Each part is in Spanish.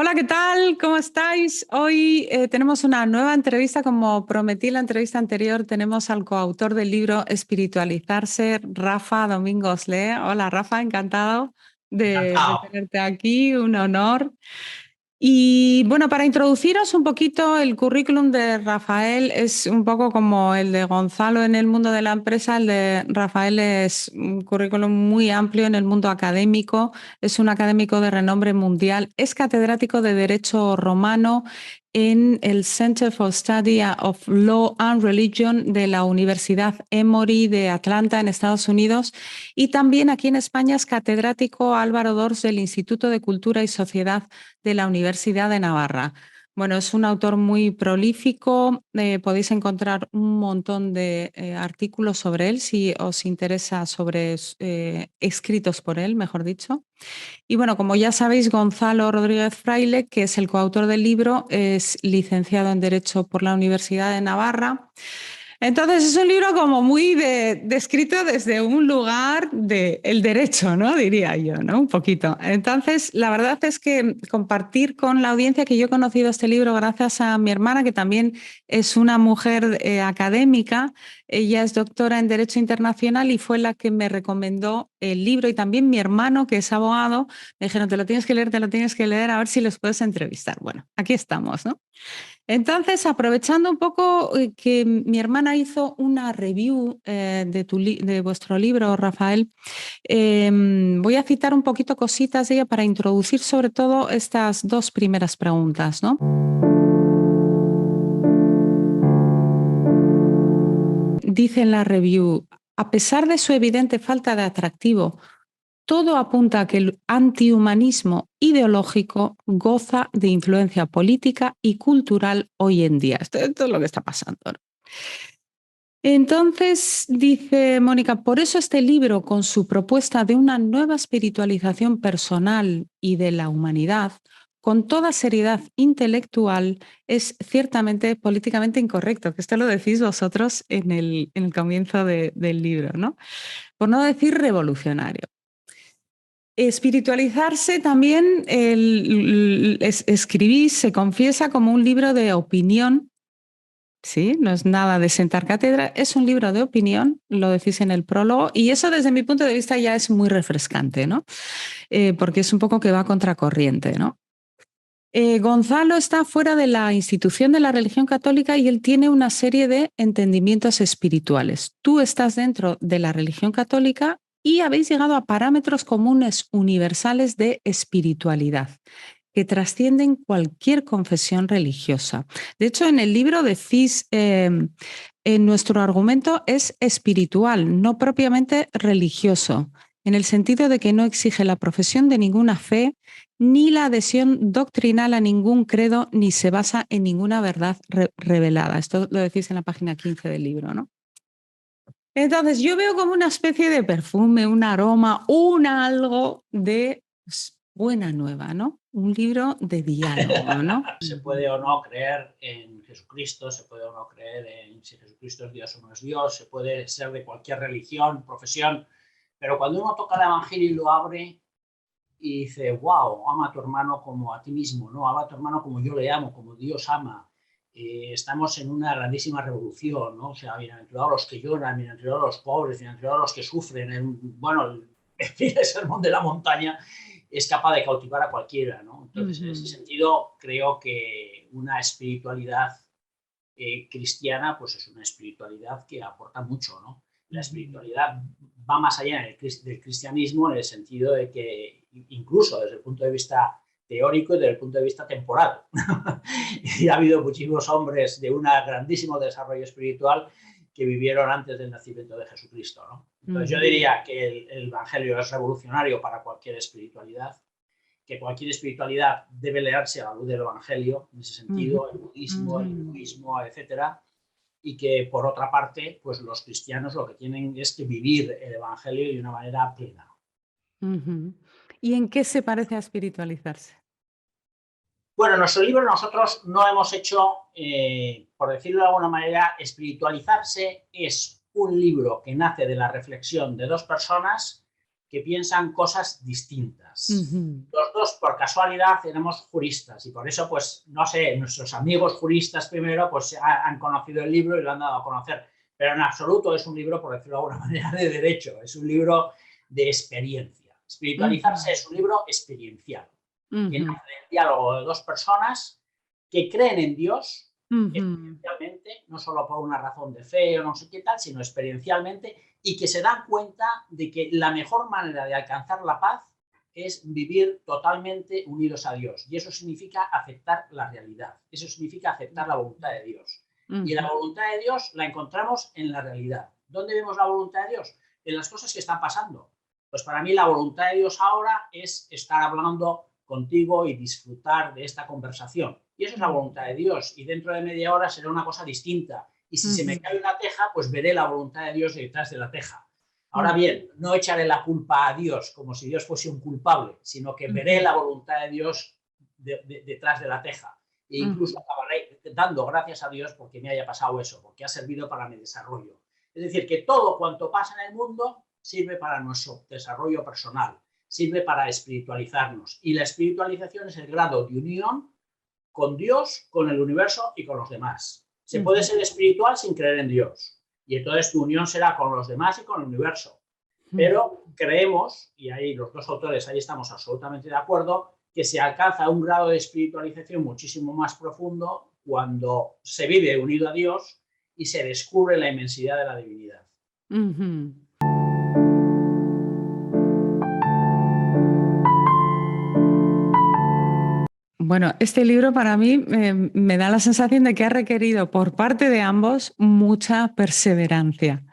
Hola, ¿qué tal? ¿Cómo estáis? Hoy tenemos una nueva entrevista. Como prometí en la entrevista anterior, tenemos al coautor del libro Espiritualizarse, Rafa Domingos Lee. Hola, Rafa, encantado de Encantado. tenerte aquí, un honor. Y bueno, para introduciros un poquito, el currículum de Rafael es un poco como el de Gonzalo en el mundo de la empresa. El de Rafael es un currículum muy amplio en el mundo académico, es un académico de renombre mundial, es catedrático de Derecho Romano en el Center for Study of Law and Religion de la Universidad Emory de Atlanta, en Estados Unidos, y también aquí en España es catedrático Álvaro Dors del Instituto de Cultura y Sociedad de la Universidad de Navarra. Bueno, es un autor muy prolífico, podéis encontrar un montón de artículos sobre él si os interesa, sobre escritos por él, mejor dicho. Y bueno, como ya sabéis, Gonzalo Rodríguez Fraile, que es el coautor del libro, es licenciado en Derecho por la Universidad de Navarra. Entonces es un libro como muy descrito desde un lugar del derecho, ¿no? Diría yo, ¿no? Un poquito. Entonces, la verdad es que compartir con la audiencia que yo he conocido este libro gracias a mi hermana, que también es una mujer académica. Ella es doctora en Derecho Internacional y fue la que me recomendó el libro, y también mi hermano, que es abogado, me dijeron, te lo tienes que leer, te lo tienes que leer, a ver si los puedes entrevistar. Bueno, aquí estamos, ¿no? Entonces, aprovechando un poco que mi hermana hizo una review de vuestro libro, Rafael, voy a citar un poquito cositas de ella para introducir sobre todo estas dos primeras preguntas, ¿no? Dice en la review, a pesar de su evidente falta de atractivo, todo apunta a que el antihumanismo ideológico goza de influencia política y cultural hoy en día. Esto es lo que está pasando, ¿no? Entonces, dice Mónica, por eso este libro, con su propuesta de una nueva espiritualización personal y de la humanidad, con toda seriedad intelectual, es ciertamente políticamente incorrecto, que esto lo decís vosotros en el comienzo del libro, ¿no? Por no decir revolucionario. Espiritualizarse también, escribís, se confiesa como un libro de opinión. Sí, no es nada de sentar cátedra, es un libro de opinión, lo decís en el prólogo, y eso desde mi punto de vista ya es muy refrescante, ¿no? Porque es un poco que va contracorriente, ¿no? Gonzalo está fuera de la institución de la religión católica y él tiene una serie de entendimientos espirituales. Tú estás dentro de la religión católica y habéis llegado a parámetros comunes universales de espiritualidad que trascienden cualquier confesión religiosa. De hecho, en el libro decís, nuestro argumento es espiritual, no propiamente religioso, en el sentido de que no exige la profesión de ninguna fe, ni la adhesión doctrinal a ningún credo, ni se basa en ninguna verdad revelada. Esto lo decís en la página 15 del libro, ¿no? Entonces, yo veo como una especie de perfume, un aroma, un algo de buena nueva, ¿no? Un libro de diálogo, ¿no? Se puede o no creer en Jesucristo, se puede o no creer en si Jesucristo es Dios o no es Dios, se puede ser de cualquier religión, profesión, pero cuando uno toca el Evangelio y lo abre y dice, wow, ama a tu hermano como a ti mismo, ¿no? Ama a tu hermano como yo le amo, como Dios ama. Estamos en una grandísima revolución, ¿no? O sea, bienaventurados los que lloran, bienaventurados los pobres, bienaventurados los que sufren. Bueno, en fin, el sermón de la montaña es capaz de cautivar a cualquiera, ¿no? Entonces, en ese sentido, creo que una espiritualidad cristiana, pues es una espiritualidad que aporta mucho, ¿no? La espiritualidad va más allá del cristianismo en el sentido de que, incluso desde el punto de vista teórico y desde el punto de vista temporal. Y ha habido muchísimos hombres de un grandísimo desarrollo espiritual que vivieron antes del nacimiento de Jesucristo, ¿no? Entonces yo diría que el Evangelio es revolucionario para cualquier espiritualidad, que cualquier espiritualidad debe leerse a la luz del Evangelio, en ese sentido, el budismo, el hinduismo, etcétera, y que por otra parte, pues los cristianos lo que tienen es que vivir el Evangelio de una manera plena. ¿Y en qué se parece a espiritualizarse? Bueno, en nuestro libro nosotros no hemos hecho, por decirlo de alguna manera, espiritualizarse es un libro que nace de la reflexión de dos personas que piensan cosas distintas. Los dos, por casualidad, tenemos juristas y por eso, pues, no sé, nuestros amigos juristas primero, pues, han conocido el libro y lo han dado a conocer. Pero en absoluto es un libro, por decirlo de alguna manera, de derecho. Es un libro de experiencia. Espiritualizarse es un libro experiencial. Que nace del diálogo de dos personas que creen en Dios experiencialmente, no solo por una razón de fe o no sé qué tal, sino experiencialmente, y que se dan cuenta de que la mejor manera de alcanzar la paz es vivir totalmente unidos a Dios. Y eso significa aceptar la realidad. Eso significa aceptar la voluntad de Dios. Y la voluntad de Dios la encontramos en la realidad. ¿Dónde vemos la voluntad de Dios? En las cosas que están pasando. Pues para mí la voluntad de Dios ahora es estar hablando contigo y disfrutar de esta conversación. Y eso es la voluntad de Dios. Y dentro de media hora será una cosa distinta. Y si se me cae una teja, pues veré la voluntad de Dios detrás de la teja. Ahora bien, no echaré la culpa a Dios como si Dios fuese un culpable, sino que veré la voluntad de Dios detrás de la teja. E incluso acabaré dando gracias a Dios porque me haya pasado eso, porque ha servido para mi desarrollo. Es decir, que todo cuanto pasa en el mundo sirve para nuestro desarrollo personal, sirve para espiritualizarnos. Y la espiritualización es el grado de unión con Dios, con el universo y con los demás. Se puede ser espiritual sin creer en Dios. Y entonces tu unión será con los demás y con el universo. Pero creemos, y ahí los dos autores, ahí estamos absolutamente de acuerdo, que se alcanza un grado de espiritualización muchísimo más profundo cuando se vive unido a Dios y se descubre la inmensidad de la divinidad. Bueno, este libro para mí me da la sensación de que ha requerido por parte de ambos mucha perseverancia.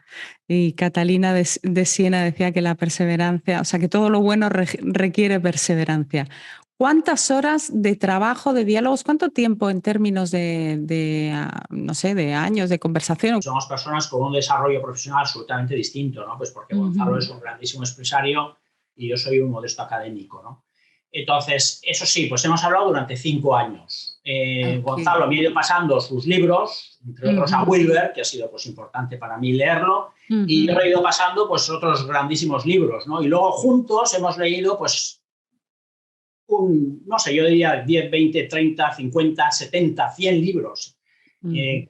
Y Catalina de Siena decía que la perseverancia, o sea, que todo lo bueno requiere perseverancia. ¿Cuántas horas de trabajo, de diálogos, cuánto tiempo en términos no sé, de años de conversación? Somos personas con un desarrollo profesional absolutamente distinto, ¿no? Pues porque Gonzalo es un grandísimo empresario y yo soy un modesto académico, ¿no? Entonces, eso sí, pues hemos hablado durante 5 años. Gonzalo me ha ido pasando sus libros, entre otros a Wilber, que ha sido pues importante para mí leerlo, y yo he ido pasando pues otros grandísimos libros, ¿no? Y luego juntos hemos leído pues no sé, yo diría 10, 20, 30, 50, 70, 100 libros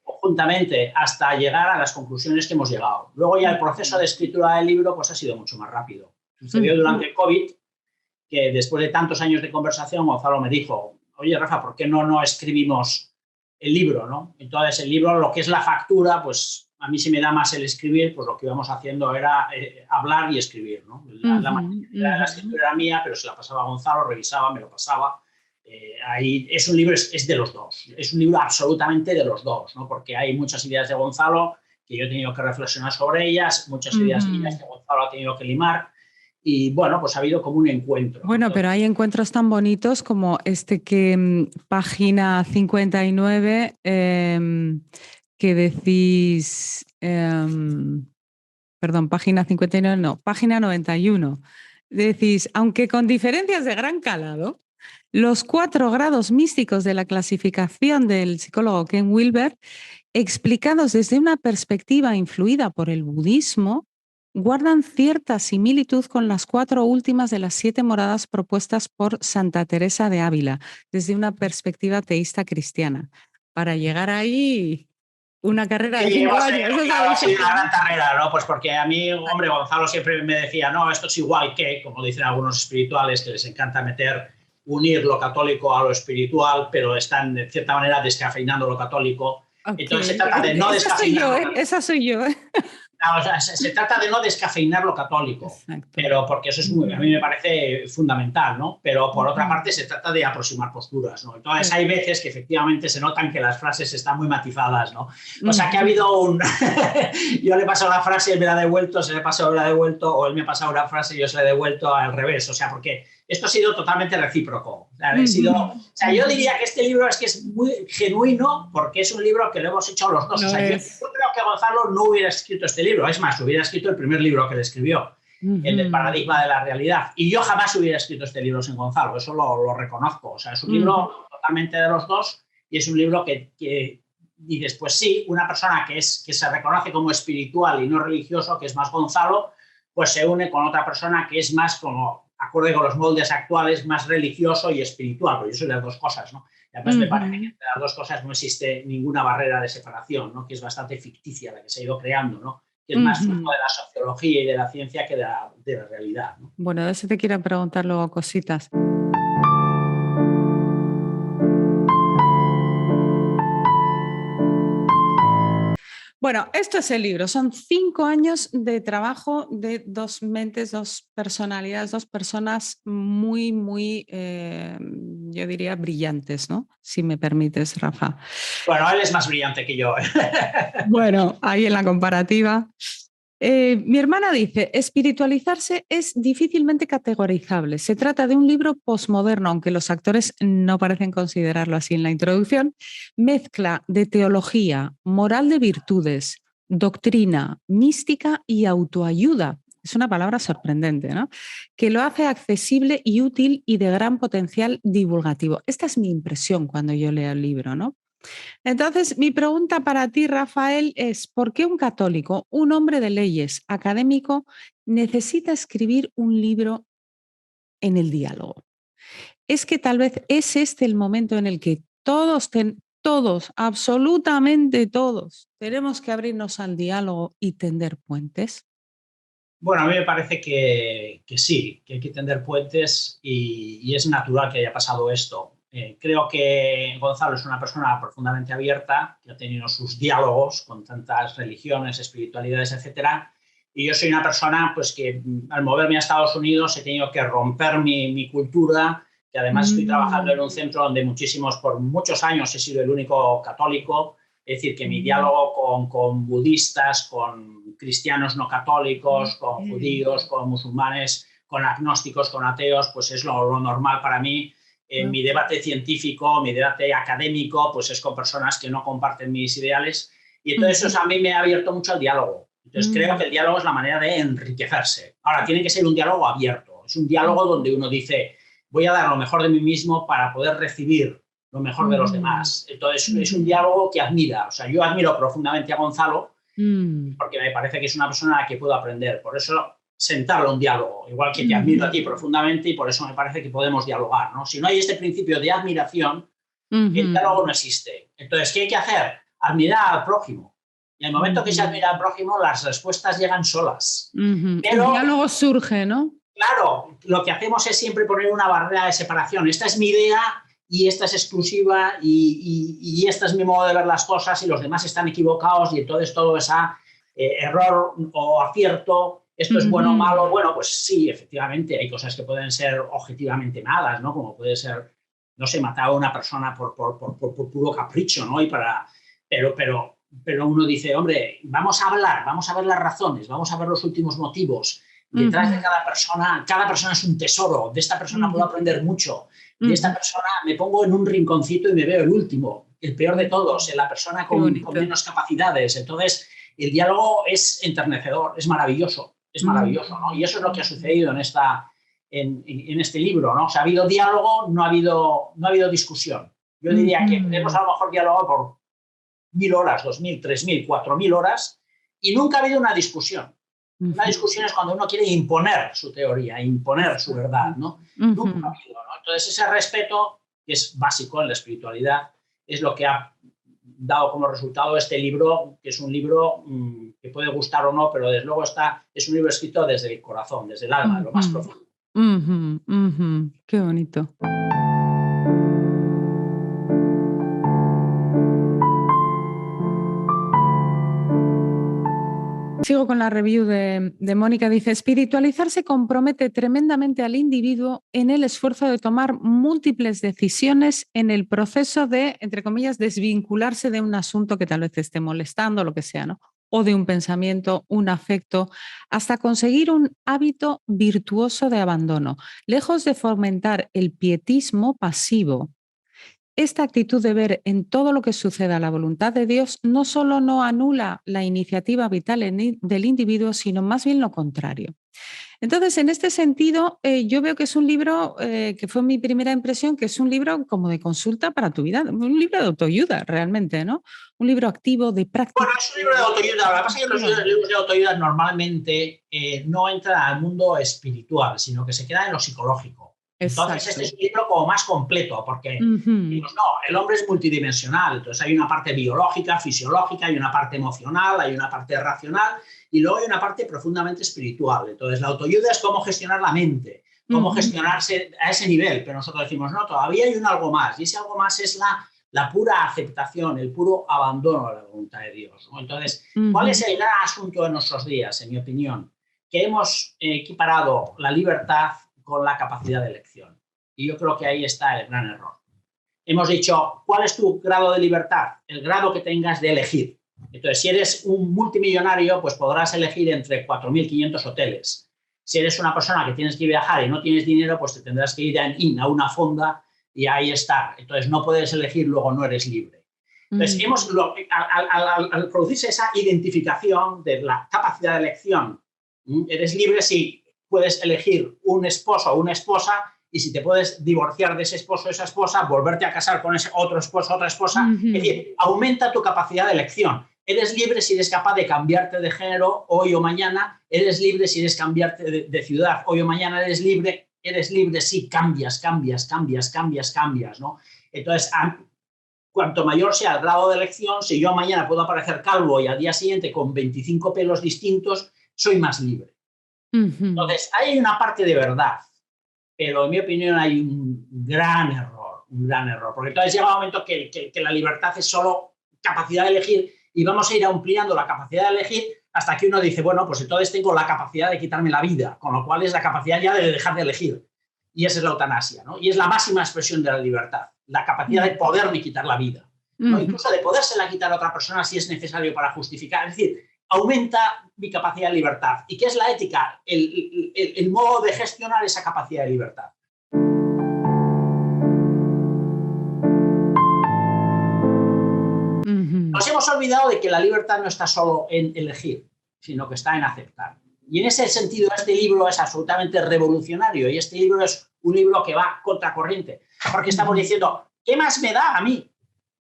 conjuntamente hasta llegar a las conclusiones que hemos llegado. Luego ya el proceso de escritura del libro pues ha sido mucho más rápido. Sucedió durante el COVID, que después de tantos años de conversación, Gonzalo me dijo, oye, Rafa, ¿por qué no escribimos el libro, ¿no? Entonces, el libro, lo que es la factura, pues a mí se me da más el escribir, pues lo que íbamos haciendo era hablar y escribir, ¿no? La escritura era mía, pero se la pasaba a Gonzalo, revisaba, me lo pasaba. Ahí es un libro, es de los dos, es un libro absolutamente de los dos, ¿no? Porque hay muchas ideas de Gonzalo que yo he tenido que reflexionar sobre ellas, muchas ideas mías que Gonzalo ha tenido que limar. Y bueno, pues ha habido como un encuentro. Bueno, entonces, pero hay encuentros tan bonitos como este que página 59, que decís, perdón, página 59, no, página 91. Decís, aunque con diferencias de gran calado, los 4 grados místicos de la clasificación del psicólogo Ken Wilber, explicados desde una perspectiva influida por el budismo, guardan cierta similitud con las 4 últimas de las 7 moradas propuestas por Santa Teresa de Ávila, desde una perspectiva teísta cristiana. Para llegar ahí, una carrera de 5 años. Claro, ha sido una gran carrera, ¿no? Pues porque a mí, hombre, Gonzalo siempre me decía, no, esto es igual que, como dicen algunos espirituales, que les encanta unir lo católico a lo espiritual, pero están, de cierta manera, descafeinando lo católico. Okay. Entonces se trata de no descafeinar. Esa soy yo. No, o sea, se trata de no descafeinar lo católico. Exacto. Pero porque eso es a mí me parece fundamental, ¿no? Pero por otra parte se trata de aproximar posturas, ¿no? Entonces hay veces que efectivamente se notan que las frases están muy matizadas, ¿no? O sea que ha habido un... yo le he pasado la frase, él me la ha devuelto, se le ha pasado, me la ha devuelto, o él me ha pasado una frase y yo se la he devuelto al revés. O sea, porque esto ha sido totalmente recíproco. O sea, yo diría que este libro es muy genuino porque es un libro que lo hemos hecho los dos. No, o sea, yo creo que Gonzalo no hubiera escrito este libro. Es más, hubiera escrito el primer libro que le escribió, el del paradigma de la realidad. Y yo jamás hubiera escrito este libro sin Gonzalo. Eso lo reconozco. O sea, es un libro totalmente de los dos y es un libro que dices, pues sí, una persona que se reconoce como espiritual y no religioso, que es más Gonzalo, pues se une con otra persona que es más como, acorde con los moldes actuales, más religioso y espiritual, porque yo soy las dos cosas, ¿no? Y además me parece que entre las dos cosas no existe ninguna barrera de separación, ¿no? Que es bastante ficticia la que se ha ido creando, ¿no? Que es más fruto de la sociología y de la ciencia que de la realidad, ¿no? Bueno, de eso te quiero preguntar luego cositas. Bueno, esto es el libro. Son 5 años de trabajo de 2 mentes, 2 personalidades, 2 personas muy, muy, yo diría, brillantes, ¿no? Si me permites, Rafa. Bueno, él es más brillante que yo. Bueno, ahí en la comparativa. Mi hermana dice, espiritualizarse es difícilmente categorizable. Se trata de un libro posmoderno, aunque los actores no parecen considerarlo así en la introducción. Mezcla de teología, moral de virtudes, doctrina, mística y autoayuda. Es una palabra sorprendente, ¿no? Que lo hace accesible y útil y de gran potencial divulgativo. Esta es mi impresión cuando yo leo el libro, ¿no? Entonces, mi pregunta para ti, Rafael, es ¿por qué un católico, un hombre de leyes, académico, necesita escribir un libro en el diálogo? ¿Es que tal vez es este el momento en el que todos, absolutamente todos, tenemos que abrirnos al diálogo y tender puentes? Bueno, a mí me parece que sí, que hay que tender puentes y es natural que haya pasado esto. Creo que Gonzalo es una persona profundamente abierta, que ha tenido sus diálogos con tantas religiones, espiritualidades, etcétera. Y yo soy una persona pues, que al moverme a Estados Unidos he tenido que romper mi cultura, que además estoy trabajando en un centro donde por muchos años he sido el único católico. Es decir, que mi diálogo con budistas, con cristianos no católicos, con judíos, con musulmanes, con agnósticos, con ateos, pues es lo normal para mí. Mi debate científico, mi debate académico, pues es con personas que no comparten mis ideales. Y entonces eso a mí me ha abierto mucho al diálogo. Entonces creo que el diálogo es la manera de enriquecerse. Ahora, tiene que ser un diálogo abierto. Es un diálogo donde uno dice, voy a dar lo mejor de mí mismo para poder recibir lo mejor de los demás. Entonces, es un diálogo que admira. O sea, yo admiro profundamente a Gonzalo porque me parece que es una persona a la que puedo aprender. Por eso, sentarlo a un diálogo. Igual que te admiro a ti profundamente y por eso me parece que podemos dialogar, ¿no? Si no hay este principio de admiración, el diálogo no existe. Entonces, ¿qué hay que hacer? Admirar al prójimo. Y en el momento que se admira al prójimo, las respuestas llegan solas. Pero, el diálogo surge, ¿no? Claro, lo que hacemos es siempre poner una barrera de separación. Esta es mi idea y esta es exclusiva y este es mi modo de ver las cosas y los demás están equivocados y entonces todo es error o acierto, esto es bueno o malo. Bueno, pues sí, efectivamente, hay cosas que pueden ser objetivamente malas, ¿no? Como puede ser, no sé, matar a una persona por puro capricho, ¿no? Pero uno dice, hombre, vamos a hablar, vamos a ver las razones, vamos a ver los últimos motivos. Detrás de cada persona es un tesoro, de esta persona puedo aprender mucho, de esta persona me pongo en un rinconcito y me veo el último, el peor de todos, la persona con menos capacidades. Entonces, el diálogo es enternecedor, es maravilloso, ¿no? Y eso es lo que ha sucedido en este libro, ¿no? O sea, ha habido diálogo, no ha habido discusión. Yo diría que hemos a lo mejor dialogado por 1000 horas, 2000, 3000, 4000 horas y nunca ha habido una discusión. Una discusión es cuando uno quiere imponer su teoría, imponer su verdad, ¿no? Nunca ha habido, ¿no? Entonces, ese respeto, que es básico en la espiritualidad, es lo que ha dado como resultado este libro, que es un libro que puede gustar o no, pero desde luego es un libro escrito desde el corazón, desde el alma, lo más profundo. Qué bonito. Sigo con la review de Mónica. Dice, espiritualizarse compromete tremendamente al individuo en el esfuerzo de tomar múltiples decisiones en el proceso de, entre comillas, desvincularse de un asunto que tal vez te esté molestando, lo que sea, ¿no? O de un pensamiento, un afecto, hasta conseguir un hábito virtuoso de abandono. Lejos de fomentar el pietismo pasivo, esta actitud de ver en todo lo que suceda la voluntad de Dios no solo no anula la iniciativa vital del individuo, sino más bien lo contrario. Entonces, en este sentido, yo veo que es un libro, que fue mi primera impresión, que es un libro como de consulta para tu vida, un libro de autoayuda realmente, ¿no? Un libro activo de práctica. Bueno, es un libro de autoayuda. Lo que pasa es que los libros de autoayuda normalmente no entran al mundo espiritual, sino que se quedan en lo psicológico. Entonces, Exacto. este es un libro como más completo, porque digamos, no, el hombre es multidimensional. Entonces, hay una parte biológica, fisiológica, hay una parte emocional, hay una parte racional y luego hay una parte profundamente espiritual. Entonces, la autoayuda es cómo gestionar la mente, cómo gestionarse a ese nivel. Pero nosotros decimos, no, todavía hay un algo más. Y ese algo más es la pura aceptación, el puro abandono a la voluntad de Dios, ¿no? Entonces, ¿cuál es el gran asunto de nuestros días, en mi opinión? Que hemos equiparado la libertad con la capacidad de elección. Y yo creo que ahí está el gran error. Hemos dicho, ¿cuál es tu grado de libertad? El grado que tengas de elegir. Entonces, si eres un multimillonario, pues podrás elegir entre 4.500 hoteles. Si eres una persona que tienes que viajar y no tienes dinero, pues te tendrás que ir a una fonda y ahí está. Entonces, no puedes elegir, luego no eres libre. Entonces, al producirse esa identificación de la capacidad de elección, eres libre si puedes elegir un esposo o una esposa y si te puedes divorciar de ese esposo o esa esposa, volverte a casar con ese otro esposo o otra esposa. Es decir, aumenta tu capacidad de elección. Eres libre si eres capaz de cambiarte de género hoy o mañana. Eres libre si eres cambiarte de ciudad hoy o mañana. Eres libre si cambias, ¿no? Entonces, cuanto mayor sea el grado de elección, si yo mañana puedo aparecer calvo y al día siguiente con 25 pelos distintos, soy más libre. Entonces, hay una parte de verdad, pero en mi opinión hay un gran error, porque entonces llega un momento que la libertad es solo capacidad de elegir y vamos a ir ampliando la capacidad de elegir hasta que uno dice, bueno, pues entonces tengo la capacidad de quitarme la vida, con lo cual es la capacidad ya de dejar de elegir. Y esa es la eutanasia, ¿no? Y es la máxima expresión de la libertad, la capacidad de poderme quitar la vida, ¿no? Incluso de podérsela quitar a otra persona si es necesario para justificar. Es decir, aumenta mi capacidad de libertad. ¿Y qué es la ética? El modo de gestionar esa capacidad de libertad. Nos hemos olvidado de que la libertad no está solo en elegir, sino que está en aceptar. Y en ese sentido, este libro es absolutamente revolucionario y este libro es un libro que va contracorriente, porque estamos diciendo, ¿qué más me da a mí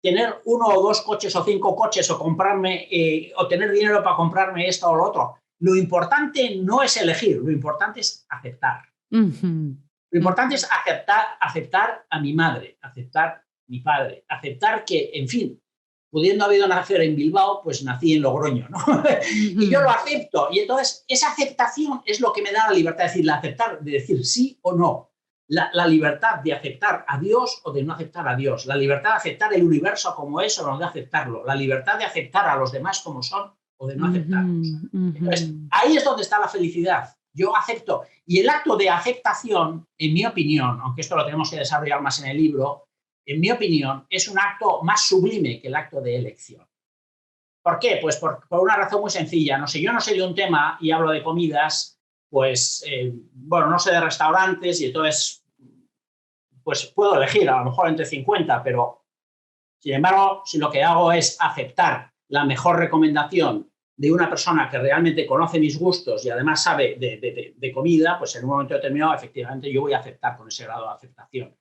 tener 1 o 2 coches o 5 coches o comprarme o tener dinero para comprarme esto o lo otro? Lo importante no es elegir, lo importante es aceptar. Lo importante es aceptar a mi madre, aceptar a mi padre, aceptar que, en fin, pudiendo haber nacido en Bilbao, pues nací en Logroño, ¿no? Y yo lo acepto. Y entonces esa aceptación es lo que me da la libertad, de decir sí o no. La libertad de aceptar a Dios o de no aceptar a Dios. La libertad de aceptar el universo como es o no de aceptarlo. La libertad de aceptar a los demás como son o de no aceptarlos. Entonces, ahí es donde está la felicidad. Yo acepto. Y el acto de aceptación, en mi opinión, aunque esto lo tenemos que desarrollar más en el libro, en mi opinión, es un acto más sublime que el acto de elección. ¿Por qué? Pues por una razón muy sencilla. No sé, yo no sé de un tema y hablo de comidas, pues, bueno, no sé de restaurantes y entonces, pues puedo elegir a lo mejor entre 50, pero, sin embargo, si lo que hago es aceptar la mejor recomendación de una persona que realmente conoce mis gustos y además sabe de comida, pues en un momento determinado, efectivamente, yo voy a aceptar con ese grado de aceptación.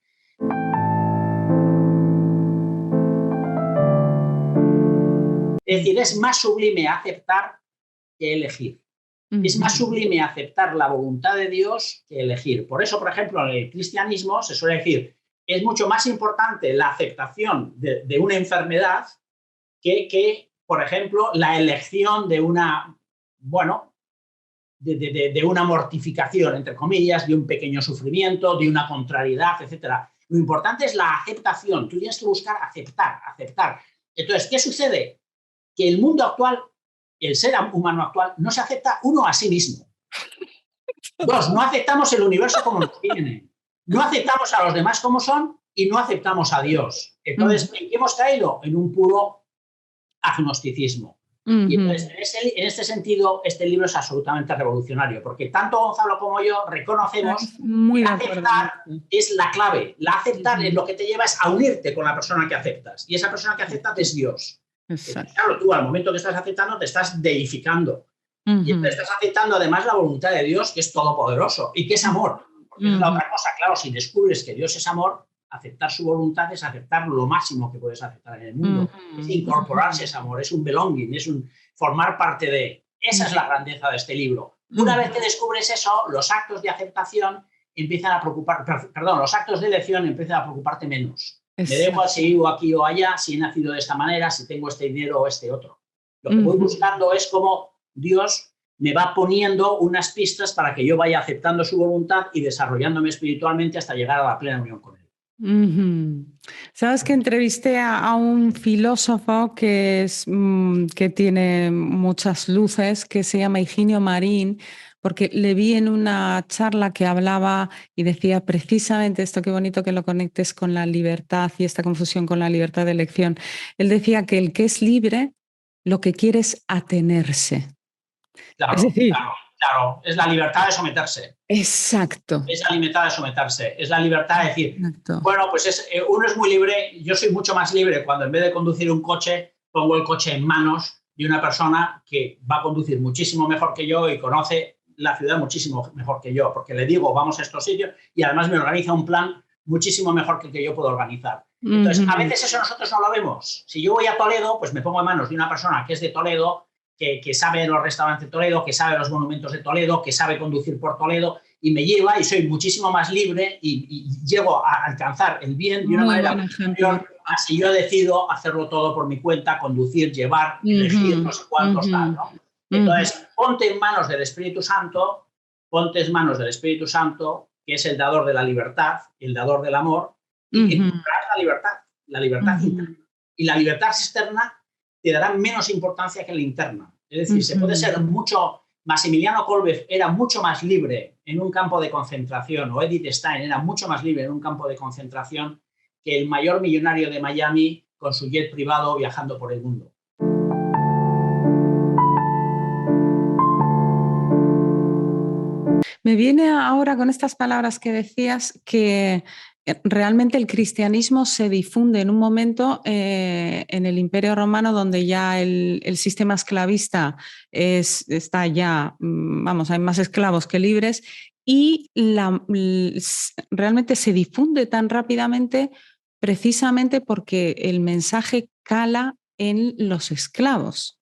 Es decir, es más sublime aceptar que elegir. Es más sublime aceptar la voluntad de Dios que elegir. Por eso, por ejemplo, en el cristianismo se suele decir, es mucho más importante la aceptación de una enfermedad que, por ejemplo, la elección de una, bueno, de una mortificación, entre comillas, de un pequeño sufrimiento, de una contrariedad, etc. Lo importante es la aceptación. Tú tienes que buscar aceptar. Entonces, ¿qué sucede? Que el mundo actual, el ser humano actual, no se acepta uno a sí mismo. 2, no aceptamos el universo como nos tiene. No aceptamos a los demás como son y no aceptamos a Dios. Entonces, ¿en qué hemos caído? En un puro agnosticismo. Y entonces, en este sentido, este libro es absolutamente revolucionario, porque tanto Gonzalo como yo reconocemos que aceptar es la clave. La aceptar es lo que te lleva a unirte con la persona que aceptas. Y esa persona que aceptas es Dios. Claro, tú al momento que estás aceptando te estás deificando. Y estás aceptando además la voluntad de Dios, que es todopoderoso y que es amor. Porque es la otra cosa, claro, si descubres que Dios es amor, aceptar su voluntad es aceptar lo máximo que puedes aceptar en el mundo. Es incorporarse a ese amor, es un belonging, es un formar parte de. Esa es la grandeza de este libro. Una vez que descubres eso, los actos de aceptación empiezan a preocupar, perdón, los actos de elección empiezan a preocuparte menos. Me da igual si vivo aquí o allá, si he nacido de esta manera, si tengo este dinero o este otro. Lo que voy buscando es cómo Dios me va poniendo unas pistas para que yo vaya aceptando su voluntad y desarrollándome espiritualmente hasta llegar a la plena unión con él. Sabes que entrevisté a un filósofo que tiene muchas luces, que se llama Higinio Marín, porque le vi en una charla que hablaba y decía precisamente esto, qué bonito que lo conectes con la libertad y esta confusión con la libertad de elección. Él decía que el que es libre lo que quiere es atenerse. Claro, es decir, claro, es la libertad de someterse. Exacto. Es la libertad de someterse, es la libertad de decir, Exacto. bueno, pues uno es muy libre, yo soy mucho más libre cuando en vez de conducir un coche, pongo el coche en manos de una persona que va a conducir muchísimo mejor que yo y conoce la ciudad muchísimo mejor que yo, porque le digo, vamos a estos sitios y además me organiza un plan muchísimo mejor que el que yo puedo organizar. Entonces, a veces eso nosotros no lo vemos. Si yo voy a Toledo, pues me pongo en manos de una persona que es de Toledo, que sabe los restaurantes de Toledo, que sabe los monumentos de Toledo, que sabe conducir por Toledo y me lleva y soy muchísimo más libre y llego a alcanzar el bien de una manera superior a si yo decido hacerlo todo por mi cuenta, conducir, llevar, elegir, no sé cuántos tal, ¿no? Entonces, ponte en manos del Espíritu Santo, que es el dador de la libertad, el dador del amor, y encontrarás la libertad interna. Y la libertad externa te dará menos importancia que la interna. Es decir, se puede ser mucho. Maximiliano Kolbe era mucho más libre en un campo de concentración, o Edith Stein era mucho más libre en un campo de concentración que el mayor millonario de Miami con su jet privado viajando por el mundo. Me viene ahora con estas palabras que decías que realmente el cristianismo se difunde en un momento en el Imperio Romano donde ya el sistema esclavista está ya, vamos, hay más esclavos que libres y realmente se difunde tan rápidamente precisamente porque el mensaje cala en los esclavos.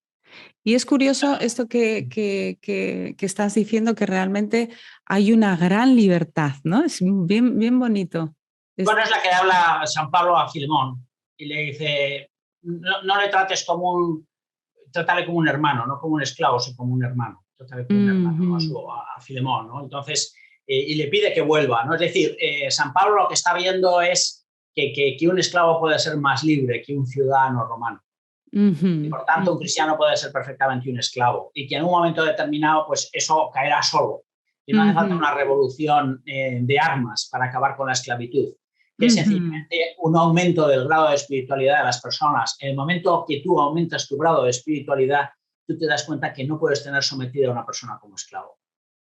Y es curioso esto que estás diciendo, que realmente hay una gran libertad, ¿no? Es bien, bien bonito. Bueno, es la que habla San Pablo a Filemón y le dice, no le trates trátale como un hermano, no como un esclavo, sino como un hermano. Trátale como un hermano a Filemón, ¿no? Entonces, y le pide que vuelva, ¿no? Es decir, San Pablo lo que está viendo es que un esclavo puede ser más libre que un ciudadano romano. Y por tanto, un cristiano puede ser perfectamente un esclavo y que en un momento determinado, pues eso caerá solo. Y no hace falta una revolución de armas para acabar con la esclavitud, que es sencillamente un aumento del grado de espiritualidad de las personas. En el momento que tú aumentas tu grado de espiritualidad, tú te das cuenta que no puedes tener sometida a una persona como esclavo.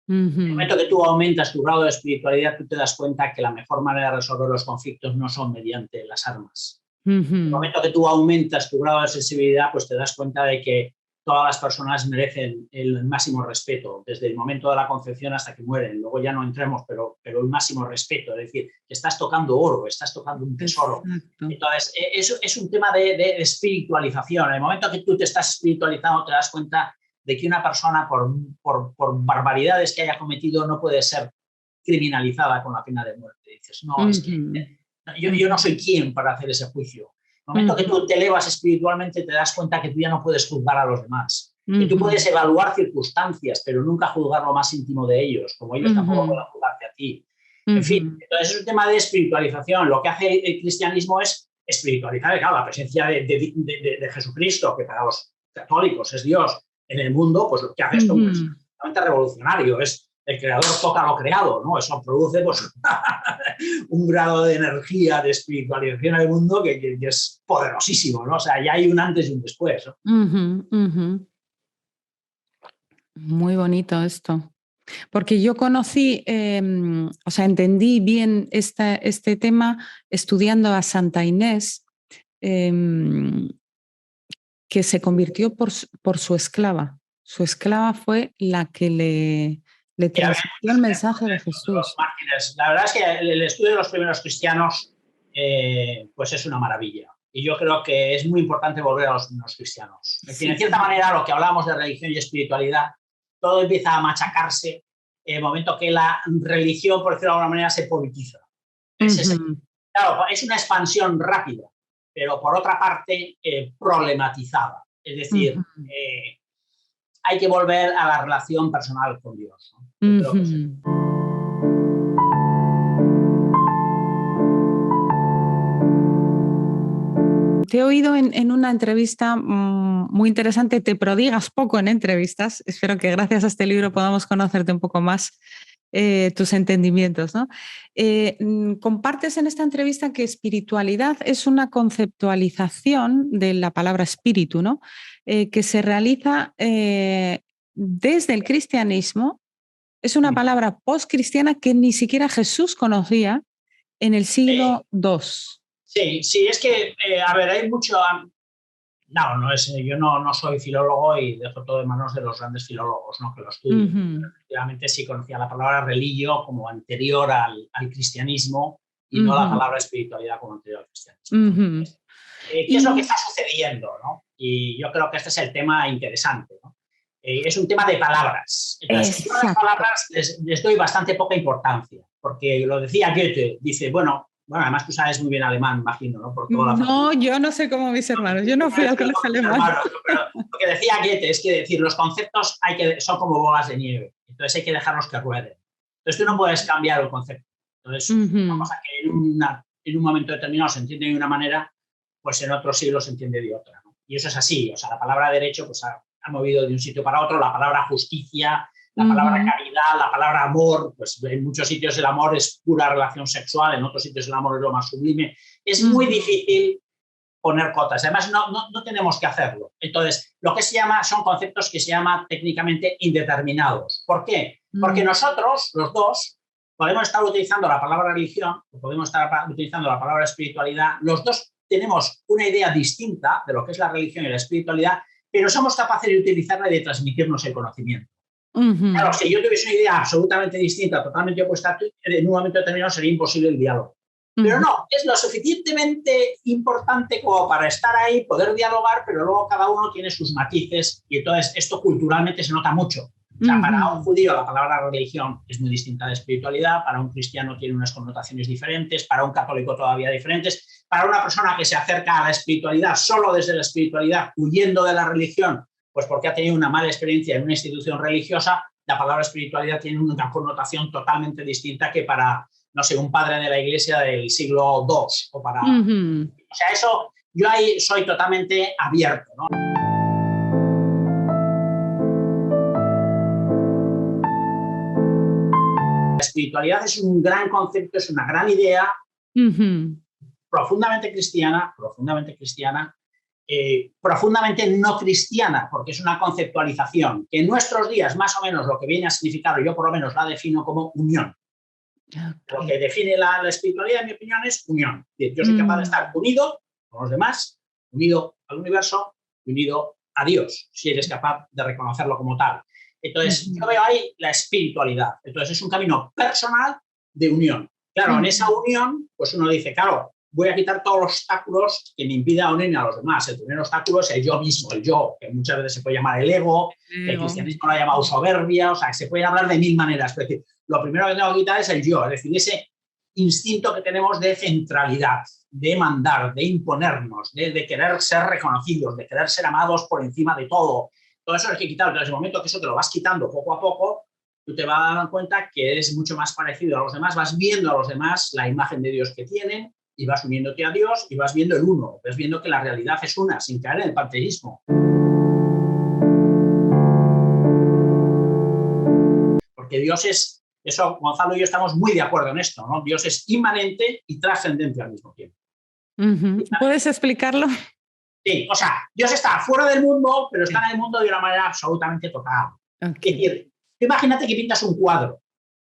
En el momento que tú aumentas tu grado de espiritualidad, tú te das cuenta que la mejor manera de resolver los conflictos no son mediante las armas. En el momento que tú aumentas tu grado de sensibilidad, pues te das cuenta de que todas las personas merecen el máximo respeto, desde el momento de la concepción hasta que mueren. Luego ya no entremos, pero el máximo respeto. Es decir, que estás tocando oro, estás tocando un tesoro. Exacto. Entonces, eso es un tema de espiritualización. En el momento que tú te estás espiritualizando, te das cuenta de que una persona, por barbaridades que haya cometido, no puede ser criminalizada con la pena de muerte. Dices, no, es que yo no soy quien para hacer ese juicio. En el momento que tú te elevas espiritualmente, te das cuenta que tú ya no puedes juzgar a los demás. Que tú puedes evaluar circunstancias, pero nunca juzgar lo más íntimo de ellos, como ellos tampoco pueden juzgarte a ti. En fin, entonces es un tema de espiritualización. Lo que hace el cristianismo es espiritualizar, claro, la presencia de Jesucristo, que para los católicos es Dios en el mundo, pues lo que hace esto es totalmente revolucionario. Es el creador toca lo creado, ¿no? Eso produce pues, un grado de energía, de espiritualización en el mundo que es poderosísimo, ¿no? O sea, ya hay un antes y un después, ¿no? Muy bonito esto. Porque yo conocí, o sea, entendí bien este tema estudiando a Santa Inés, que se convirtió por su esclava. Su esclava fue la que le Y había transmitió el muchos mensaje ejemplos de de los Jesús. mártires. La verdad es que el estudio de los primeros cristianos pues es una maravilla. Y yo creo que es muy importante volver a los primeros cristianos. Es decir, en Sí. cierta manera, lo que hablamos de religión y espiritualidad, todo empieza a machacarse en el momento que la religión, por decirlo de alguna manera, se politiza. Claro, es una expansión rápida, pero por otra parte problematizada. Es decir, hay que volver a la relación personal con Dios, ¿no? Yo creo que sí. Te he oído en una entrevista muy interesante, te prodigas poco en entrevistas, espero que gracias a este libro podamos conocerte un poco más, tus entendimientos, ¿no? Compartes en esta entrevista que espiritualidad es una conceptualización de la palabra espíritu, ¿no? Que se realiza desde el cristianismo, es una palabra postcristiana que ni siquiera Jesús conocía en el siglo II. Sí, sí, es que, a ver, hay mucho. No, no es, yo no soy filólogo y dejo todo en manos de los grandes filólogos, ¿no? Que lo estudian. Pero efectivamente sí conocía la palabra religio como anterior al cristianismo y no la palabra espiritualidad como anterior al cristianismo. ¿Qué es lo que está sucediendo, ¿no? Y yo creo que este es el tema interesante, ¿no? Es un tema de palabras. Entonces, yo a las palabras les doy bastante poca importancia, porque lo decía Goethe, dice, bueno, además tú sabes muy bien alemán, imagino, ¿no? Por toda la no, yo no sé cómo mis hermanos, yo no fui al colegio alemán. Pero lo que decía Goethe es que decir, los conceptos son como bolas de nieve, entonces hay que dejarlos que rueden. Entonces tú no puedes cambiar el concepto. Entonces, una cosa que en un momento determinado se entiende de una manera, pues en otro siglo se entiende de otra, ¿no? Y eso es así, o sea, la palabra derecho pues ha movido de un sitio para otro, la palabra justicia, la palabra caridad, la palabra amor, pues en muchos sitios el amor es pura relación sexual, en otros sitios el amor es lo más sublime. Es muy difícil poner cotas, además no tenemos que hacerlo. Entonces, lo que se llama son conceptos que se llaman técnicamente indeterminados. ¿Por qué? Porque nosotros, los dos, podemos estar utilizando la palabra religión, o podemos estar utilizando la palabra espiritualidad, los dos tenemos una idea distinta de lo que es la religión y la espiritualidad, pero somos capaces de utilizarla y de transmitirnos el conocimiento. Claro, si yo tuviese una idea absolutamente distinta, totalmente opuesta, en un momento determinado sería imposible el diálogo. Pero no, es lo suficientemente importante como para estar ahí, poder dialogar, pero luego cada uno tiene sus matices y entonces esto culturalmente se nota mucho. O sea, para un judío la palabra religión es muy distinta de espiritualidad, para un cristiano tiene unas connotaciones diferentes, para un católico todavía diferentes, para una persona que se acerca a la espiritualidad solo desde la espiritualidad, huyendo de la religión, pues porque ha tenido una mala experiencia en una institución religiosa, la palabra espiritualidad tiene una connotación totalmente distinta que para, no sé, un padre de la iglesia del siglo II o para... O sea, eso, yo ahí soy totalmente abierto, ¿no? La espiritualidad es un gran concepto, es una gran idea, profundamente cristiana, profundamente no cristiana, porque es una conceptualización que en nuestros días más o menos lo que viene a significar, o yo por lo menos la defino como unión. Lo que define la espiritualidad, en mi opinión, es unión. Yo soy capaz de estar unido con los demás, unido al universo, unido a Dios, si eres capaz de reconocerlo como tal. Entonces, yo veo ahí la espiritualidad. Entonces, es un camino personal de unión. Claro, en esa unión, pues uno dice, claro, voy a quitar todos los obstáculos que me impidan unirme a los demás. El primer obstáculo es el yo mismo, el yo, que muchas veces se puede llamar el ego, el cristianismo lo ha llamado soberbia, o sea, se puede hablar de mil maneras. Es decir, lo primero que tengo que quitar es el yo, es decir, ese instinto que tenemos de centralidad, de mandar, de imponernos, de querer ser reconocidos, de querer ser amados por encima de todo. Todo eso hay que quitarlo. Entonces, en el momento que eso te lo vas quitando poco a poco, tú te vas a dar cuenta que eres mucho más parecido a los demás, vas viendo a los demás la imagen de Dios que tienen y vas uniéndote a Dios y vas viendo el uno, vas viendo que la realidad es una, sin caer en el panteísmo. Porque Dios es, eso Gonzalo y yo estamos muy de acuerdo en esto, ¿no? Dios es inmanente y trascendente al mismo tiempo. ¿Puedes explicarlo? Sí, o sea, Dios está fuera del mundo, pero está en el mundo de una manera absolutamente total. Okay. Es decir, imagínate que pintas un cuadro.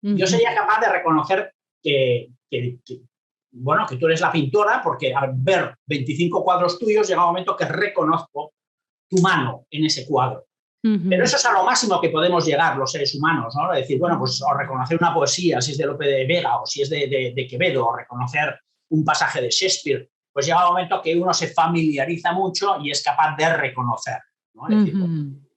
Yo sería capaz de reconocer que tú eres la pintora, porque al ver 25 cuadros tuyos llega un momento que reconozco tu mano en ese cuadro. Pero eso es a lo máximo que podemos llegar los seres humanos, ¿no? Es decir, bueno, pues o reconocer una poesía, si es de Lope de Vega o si es de Quevedo, o reconocer un pasaje de Shakespeare, pues llega un momento que uno se familiariza mucho y es capaz de reconocer, ¿no? Es decir,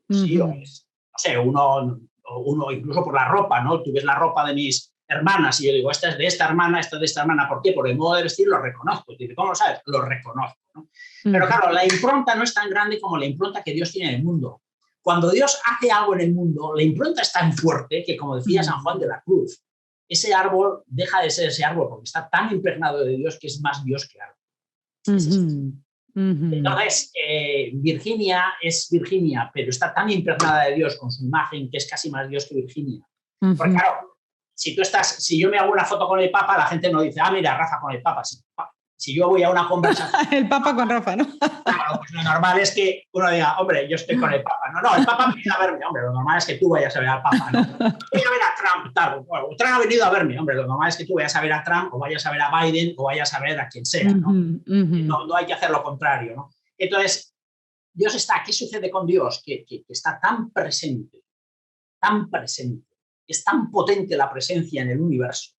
sí, o es, no sé, uno incluso por la ropa, ¿no? Tú ves la ropa de mis hermanas y yo digo, esta es de esta hermana, esta es de esta hermana. ¿Por qué? Por el modo de vestir lo reconozco. ¿Cómo lo sabes? Lo reconozco, ¿no? Pero claro, la impronta no es tan grande como la impronta que Dios tiene en el mundo. Cuando Dios hace algo en el mundo, la impronta es tan fuerte que, como decía San Juan de la Cruz, ese árbol deja de ser ese árbol porque está tan impregnado de Dios que es más Dios que árbol. Entonces, Virginia es Virginia, pero está tan impregnada de Dios con su imagen que es casi más Dios que Virginia. Porque claro, si yo me hago una foto con el Papa, la gente no dice, ah, mira, Rafa con el Papa. Si yo voy a una conversación... El Papa con Rafa, ¿no? Claro, pues lo normal es que uno diga, hombre, yo estoy con el Papa. No, el Papa viene a verme, hombre, lo normal es que tú vayas a ver al Papa, ¿no? Voy a ver a Trump, tal. Bueno, Trump ha venido a verme, hombre, lo normal es que tú vayas a ver a Trump o vayas a ver a Biden o vayas a ver a quien sea, ¿no? No hay que hacer lo contrario, ¿no? Entonces, Dios está, ¿qué sucede con Dios? Que está tan presente, es tan potente la presencia en el universo,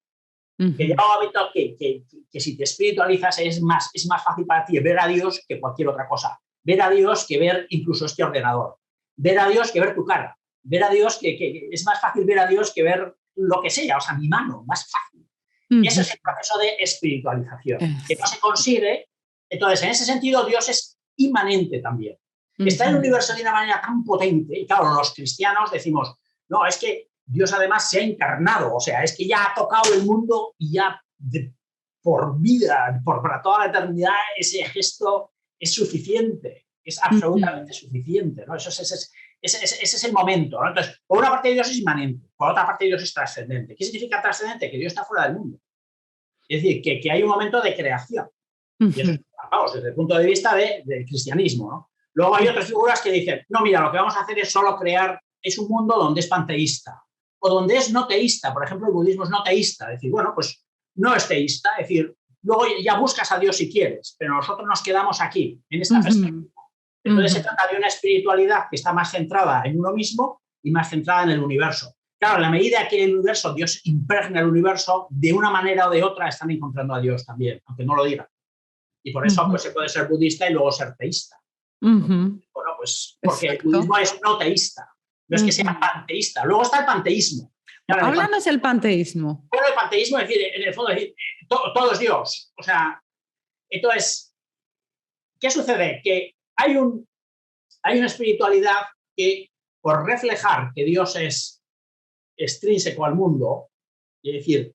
que llega un momento que si te espiritualizas es más fácil para ti ver a Dios que cualquier otra cosa. Ver a Dios que ver incluso este ordenador. Ver a Dios que ver tu cara. Ver a Dios que es más fácil ver a Dios que ver lo que sea, o sea, mi mano, más fácil. Y ese es el proceso de espiritualización, que no se consigue. Entonces, en ese sentido, Dios es inmanente también. Está en el universo de una manera tan potente, y claro, los cristianos decimos, no, es que Dios además se ha encarnado, o sea, es que ya ha tocado el mundo y ya por vida, para toda la eternidad, ese gesto es suficiente, es absolutamente suficiente, ¿no? Ese es el momento, ¿no? Entonces, por una parte Dios es inmanente, por otra parte Dios es trascendente. ¿Qué significa trascendente? Que Dios está fuera del mundo. Es decir, que hay un momento de creación. Y eso, vamos, desde el punto de vista del cristianismo, ¿no? Luego hay otras figuras que dicen, no, mira, lo que vamos a hacer es solo crear, es un mundo donde es panteísta, o donde es no teísta. Por ejemplo, el budismo es no teísta. Es decir, bueno, pues no es teísta. Es decir, luego ya buscas a Dios si quieres, pero nosotros nos quedamos aquí, en esta perspectiva. Entonces se trata de una espiritualidad que está más centrada en uno mismo y más centrada en el universo. Claro, en la medida que el universo, Dios impregna el universo, de una manera o de otra están encontrando a Dios también, aunque no lo digan. Y por eso pues, se puede ser budista y luego ser teísta. Bueno, pues porque el budismo es no teísta. No es que sea panteísta. Luego está el panteísmo. Claro, háblanos del panteísmo. Bueno, el panteísmo es decir, en el fondo, es decir, todo es Dios. O sea, entonces, ¿qué sucede? Que hay una espiritualidad que, por reflejar que Dios es extrínseco al mundo, es decir,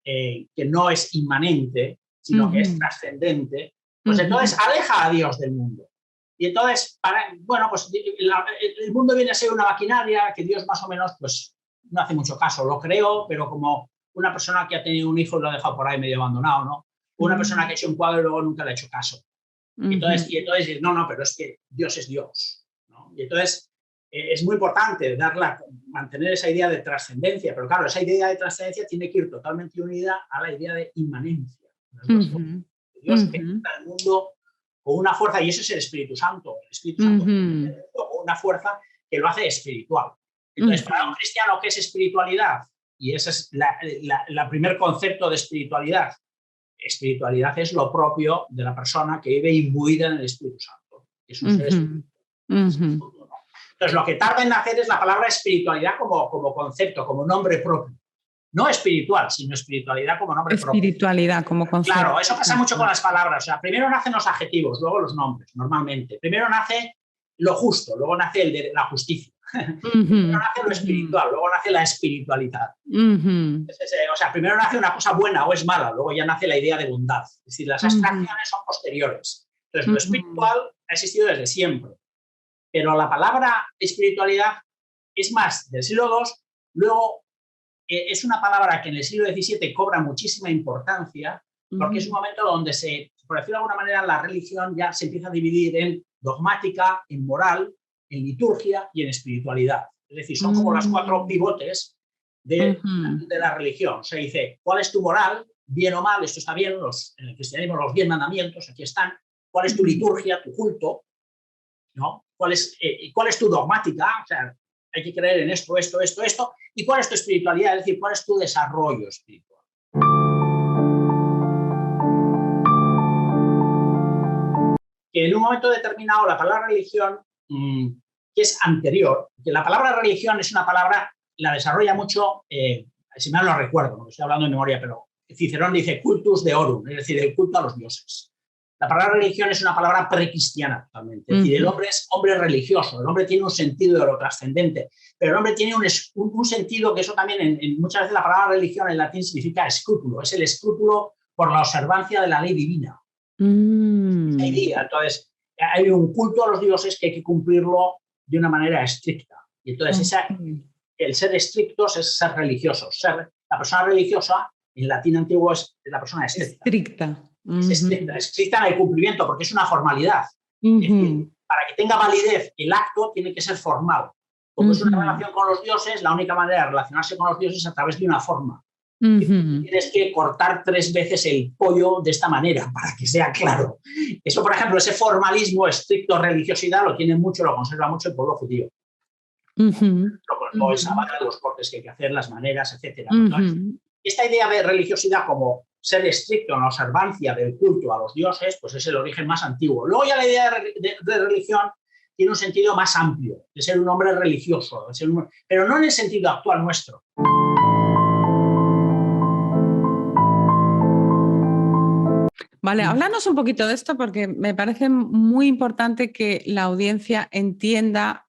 que no es inmanente, sino que es trascendente, pues entonces aleja a Dios del mundo. Y entonces, bueno, pues el mundo viene a ser una maquinaria que Dios más o menos, pues, no hace mucho caso. Lo creó, pero como una persona que ha tenido un hijo y lo ha dejado por ahí medio abandonado, ¿no? Una persona que ha hecho un cuadro y luego nunca le ha hecho caso. Y entonces, no, pero es que Dios es Dios, ¿no? Y entonces, es muy importante mantener esa idea de trascendencia, pero claro, esa idea de trascendencia tiene que ir totalmente unida a la idea de inmanencia. Dios entra al mundo con una fuerza, y eso es el Espíritu Santo. El Espíritu Santo con una fuerza que lo hace espiritual. Entonces, para un cristiano, ¿qué es espiritualidad? Y ese es el primer concepto de espiritualidad. Espiritualidad es lo propio de la persona que vive imbuida en el Espíritu Santo. Es un ser espiritual. Entonces, lo que tarda en nacer es la palabra espiritualidad como concepto, como nombre propio. No espiritual, sino espiritualidad como nombre propio. Espiritualidad como concepto. Claro, eso pasa mucho con las palabras. O sea, primero nacen los adjetivos, luego los nombres, normalmente. Primero nace lo justo, luego nace el de la justicia. Primero nace lo espiritual, luego nace la espiritualidad. O sea, primero nace una cosa buena o es mala, luego ya nace la idea de bondad. Es decir, las abstracciones son posteriores. Entonces, lo espiritual ha existido desde siempre. Pero la palabra espiritualidad es más del siglo II, luego es una palabra que en el siglo XVII cobra muchísima importancia, porque es un momento donde por decirlo de alguna manera, la religión ya se empieza a dividir en dogmática, en moral, en liturgia y en espiritualidad. Es decir, son como las 4 pivotes de la religión. Se dice, ¿cuál es tu moral? Bien o mal, esto está bien, en el cristianismo los 10 mandamientos, aquí están. ¿Cuál es tu liturgia, tu culto? ¿no? ¿Cuál es tu dogmática? O sea, hay que creer en esto, esto, esto, esto. ¿Y cuál es tu espiritualidad? Es decir, ¿cuál es tu desarrollo espiritual? Que en un momento determinado la palabra religión, que es anterior, que la palabra religión es una palabra, la desarrolla mucho, si mal no recuerdo, no estoy hablando de memoria, pero Cicerón dice cultus deorum, es decir, el culto a los dioses. La palabra religión es una palabra precristiana totalmente. Es decir, el hombre es hombre religioso, el hombre tiene un sentido de lo trascendente, pero el hombre tiene un sentido que eso también, muchas veces la palabra religión en latín significa escrúpulo, es el escrúpulo por la observancia de la ley divina. Entonces, hay un culto a los dioses que hay que cumplirlo de una manera estricta. Y entonces, el ser estrictos es ser religiosos. La persona religiosa, en latín antiguo, es la persona estricta. Es estricta en el cumplimiento, porque es una formalidad. Es decir, para que tenga validez el acto, tiene que ser formal. Como es una relación con los dioses, la única manera de relacionarse con los dioses es a través de una forma. Tienes que cortar 3 veces el pollo de esta manera para que sea claro. Eso, por ejemplo, ese formalismo estricto, religiosidad, lo tiene mucho, lo conserva mucho el pueblo judío. Todo el sábado, los cortes que hay que hacer, las maneras, etc. Entonces, esta idea de religiosidad como ser estricto en la observancia del culto a los dioses, pues es el origen más antiguo. Luego ya la idea de religión tiene un sentido más amplio, de ser un hombre religioso, pero no en el sentido actual nuestro. Vale, háblanos un poquito de esto porque me parece muy importante que la audiencia entienda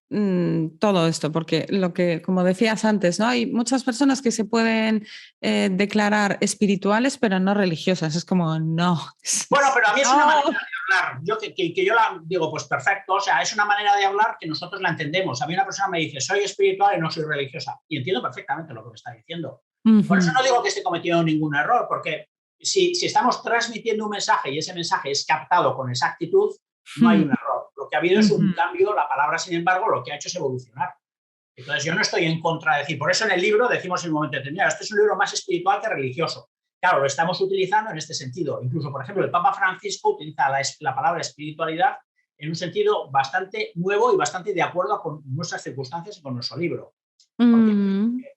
todo esto, porque lo que, como decías antes, ¿no? Hay muchas personas que se pueden declarar espirituales, pero no religiosas. Es como, no. Bueno, pero a mí es una manera de hablar. Yo la digo, pues perfecto, o sea, es una manera de hablar que nosotros la entendemos. A mí una persona me dice, soy espiritual y no soy religiosa. Y entiendo perfectamente lo que me está diciendo. Por eso no digo que esté cometiendo ningún error, porque si estamos transmitiendo un mensaje y ese mensaje es captado con exactitud, no hay un error. Lo que ha habido es un cambio, la palabra, sin embargo, lo que ha hecho es evolucionar. Entonces yo no estoy en contra de decir, por eso en el libro decimos en un momento determinado, este es un libro más espiritual que religioso. Claro, lo estamos utilizando en este sentido. Incluso, por ejemplo, el Papa Francisco utiliza la palabra espiritualidad en un sentido bastante nuevo y bastante de acuerdo con nuestras circunstancias y con nuestro libro. Porque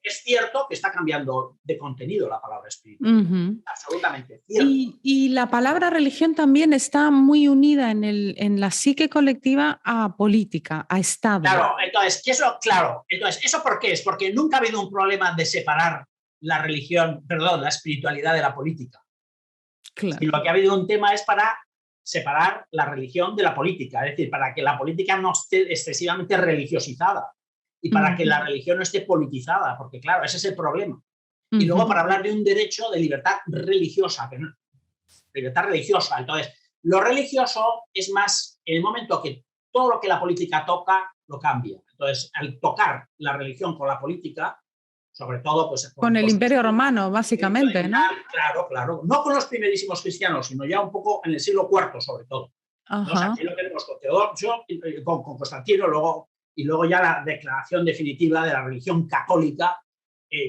es cierto que está cambiando de contenido la palabra espiritual. Absolutamente cierto. Y la palabra religión también está muy unida en la psique colectiva a política, a Estado. Claro, entonces, ¿eso por qué es? Porque nunca ha habido un problema de separar la espiritualidad de la política. Claro. Y lo que ha habido un tema es para separar la religión de la política, es decir, para que la política no esté excesivamente religiosizada y para que la religión no esté politizada, porque claro, ese es el problema. Y luego para hablar de un derecho de libertad religiosa, libertad religiosa. Entonces, lo religioso es más en el momento que todo lo que la política toca, lo cambia. Entonces, al tocar la religión con la política, sobre todo pues con el Imperio Romano, básicamente, ¿no? Claro. No con los primerísimos cristianos, sino ya un poco en el siglo IV, sobre todo. ¿No? O sea, aquí lo tenemos con Teodosio, con Constantino, y luego ya la declaración definitiva de la religión católica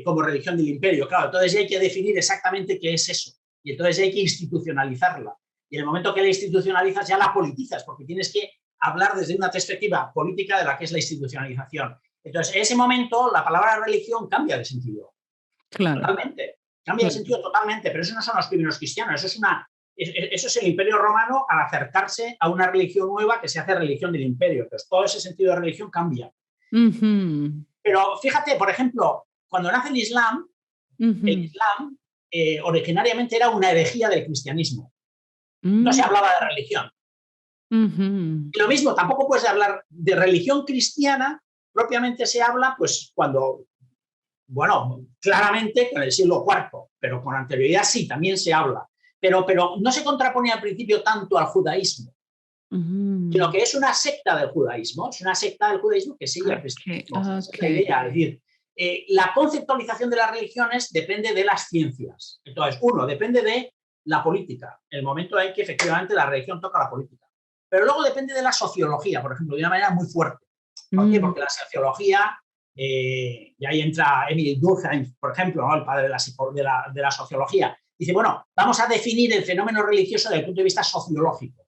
como religión del imperio. Claro, entonces ya hay que definir exactamente qué es eso. Y entonces hay que institucionalizarla. Y en el momento que la institucionalizas, ya la politizas, porque tienes que hablar desde una perspectiva política de la que es la institucionalización. Entonces, en ese momento, la palabra religión cambia de sentido. Claro. Totalmente. Cambia de sentido totalmente, pero eso no son los primeros cristianos. Eso es el Imperio Romano al acercarse a una religión nueva que se hace religión del imperio. Entonces, todo ese sentido de religión cambia. Pero fíjate, por ejemplo, cuando nace el Islam, el Islam originariamente era una herejía del cristianismo. No se hablaba de religión. Y lo mismo, tampoco puedes hablar de religión cristiana, propiamente se habla pues cuando, bueno, claramente en el siglo IV, pero con anterioridad sí, también se habla. Pero no se contrapone al principio tanto al judaísmo, sino que es una secta del judaísmo, que sigue al cristianismo. Es la idea, es decir, la conceptualización de las religiones depende de las ciencias. Entonces, depende de la política, el momento en que efectivamente la religión toca la política. Pero luego depende de la sociología, por ejemplo, de una manera muy fuerte. ¿Por qué? Porque la sociología, y ahí entra Emil Durkheim, por ejemplo, ¿no? El padre de la sociología, dice, bueno, vamos a definir el fenómeno religioso desde el punto de vista sociológico.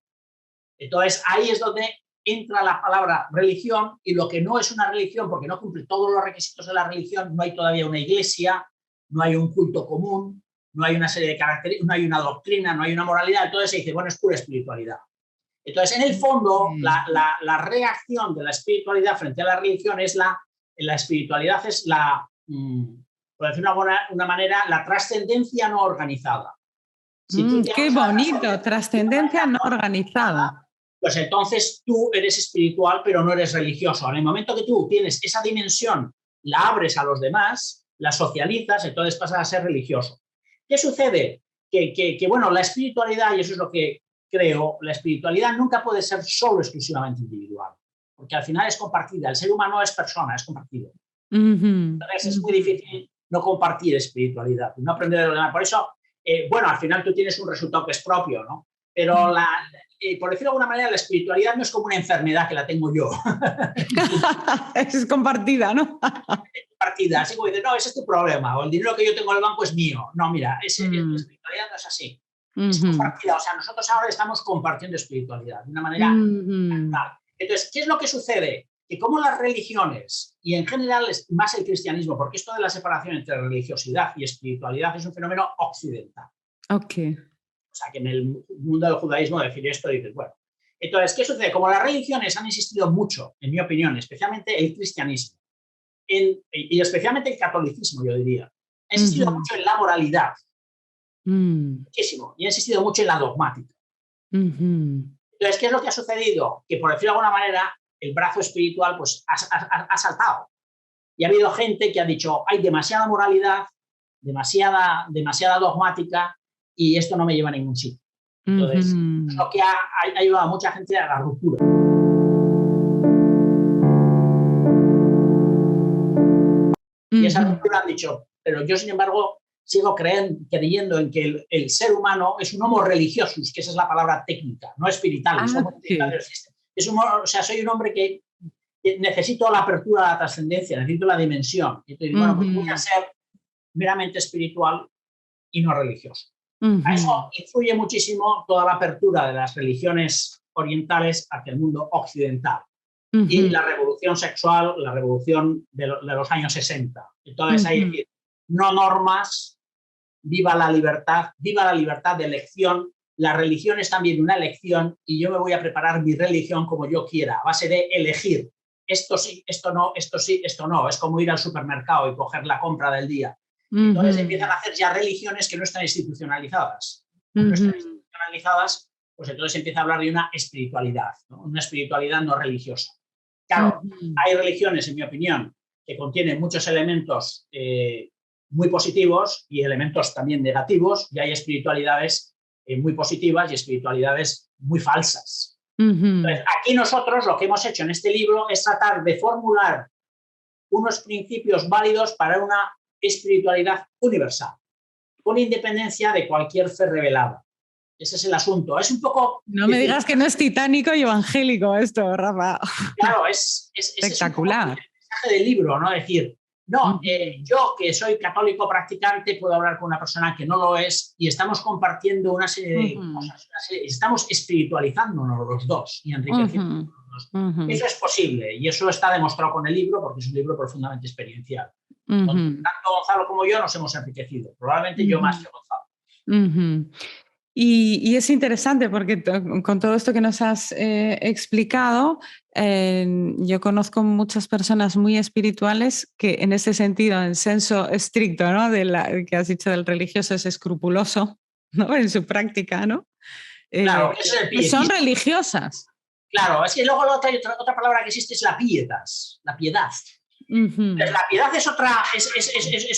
Entonces, ahí es donde entra la palabra religión y lo que no es una religión, porque no cumple todos los requisitos de la religión, no hay todavía una iglesia, no hay un culto común, no hay una serie de características, no hay una doctrina, no hay una moralidad, entonces se dice, bueno, es pura espiritualidad. Entonces, en el fondo, la reacción de la espiritualidad frente a la religión es la espiritualidad es por decirlo de una manera, la trascendencia no organizada. Si qué bonito, trascendencia no organizada. Pues entonces tú eres espiritual, pero no eres religioso. En el momento que tú tienes esa dimensión, la abres a los demás, la socializas, entonces pasas a ser religioso. ¿Qué sucede? Que bueno, la espiritualidad, y eso es lo que creo, la espiritualidad nunca puede ser solo exclusivamente individual, porque al final es compartida. El ser humano es persona, es compartido. Entonces es muy difícil no compartir espiritualidad, no aprender de lo demás. Por eso, bueno, al final tú tienes un resultado que es propio, ¿no? Pero por decirlo de alguna manera, la espiritualidad no es como una enfermedad que la tengo yo. Es compartida, ¿no? Compartida, así como dices, no, ese es tu problema, o el dinero que yo tengo en el banco es mío. No, mira, la espiritualidad no es así. Es compartida, o sea, nosotros ahora estamos compartiendo espiritualidad de una manera natural. Entonces, ¿qué es lo que sucede? Que como las religiones, y en general más el cristianismo, porque esto de la separación entre religiosidad y espiritualidad es un fenómeno occidental. Ok. O sea, que en el mundo del judaísmo decir esto, dices, bueno. Entonces, ¿qué sucede? Como las religiones han existido mucho, en mi opinión, especialmente el cristianismo, y especialmente el catolicismo, yo diría, ha existido mucho en la moralidad, muchísimo, y ha existido mucho en la dogmática. Entonces, ¿qué es lo que ha sucedido? Que, por decirlo de alguna manera, el brazo espiritual pues, ha saltado. Y ha habido gente que ha dicho, hay demasiada moralidad, demasiada dogmática, y esto no me lleva a ningún sitio. Entonces, es lo que ha ayudado a mucha gente a la ruptura. Y esa ruptura han dicho, pero yo, sin embargo, sigo creyendo en que el ser humano es un homo religiosus, que esa es la palabra técnica, no espiritual. O sea, soy un hombre que necesito la apertura a la trascendencia, necesito la dimensión. Y entonces, bueno, pues voy a ser meramente espiritual y no religioso. A eso influye muchísimo toda la apertura de las religiones orientales hacia el mundo occidental. Y la revolución sexual, la revolución de los años 60. Entonces, hay que decir, no normas, viva la libertad de elección. La religión es también una elección y yo me voy a preparar mi religión como yo quiera, a base de elegir. Esto sí, esto no, esto sí, esto no. Es como ir al supermercado y coger la compra del día. Entonces empiezan a hacer ya religiones que no están institucionalizadas. No están institucionalizadas, pues entonces empieza a hablar de una espiritualidad, ¿no? Una espiritualidad no religiosa. Claro, hay religiones, en mi opinión, que contienen muchos elementos muy positivos y elementos también negativos, y hay espiritualidades muy positivas y espiritualidades muy falsas. Entonces, aquí nosotros lo que hemos hecho en este libro es tratar de formular unos principios válidos para una espiritualidad universal, con independencia de cualquier fe revelada. Ese es el asunto. Es un poco... No me digas que no es titánico y evangélico esto, Rafa. Claro, es espectacular. Es el mensaje del libro, ¿no? Es decir, no, yo que soy católico practicante puedo hablar con una persona que no lo es y estamos compartiendo una serie de cosas. Estamos espiritualizándonos los dos y enriqueciéndonos los dos. Eso es posible y eso está demostrado con el libro porque es un libro profundamente experiencial. Tanto Gonzalo como yo nos hemos enriquecido. Probablemente yo más que Gonzalo. Y es interesante porque con todo esto que nos has explicado, yo conozco muchas personas muy espirituales que en ese sentido, en senso estricto, ¿no? Que has dicho del religioso es escrupuloso, ¿no? En su práctica, ¿no? Claro, es el pietismo. Son religiosas. Claro, es que luego otra palabra que existe es la pietas, la piedad. La piedad es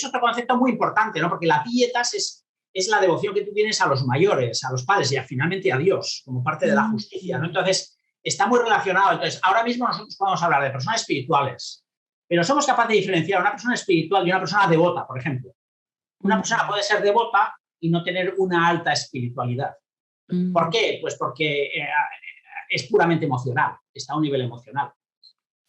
otro concepto muy importante, ¿no? Porque la pietas es la devoción que tú tienes a los mayores, a los padres y finalmente a Dios, como parte de la justicia, ¿no? Entonces, está muy relacionado. Entonces, ahora mismo nosotros podemos hablar de personas espirituales, pero somos capaces de diferenciar a una persona espiritual y una persona devota, por ejemplo. Una persona puede ser devota y no tener una alta espiritualidad. ¿Por qué? Pues porque es puramente emocional, está a un nivel emocional.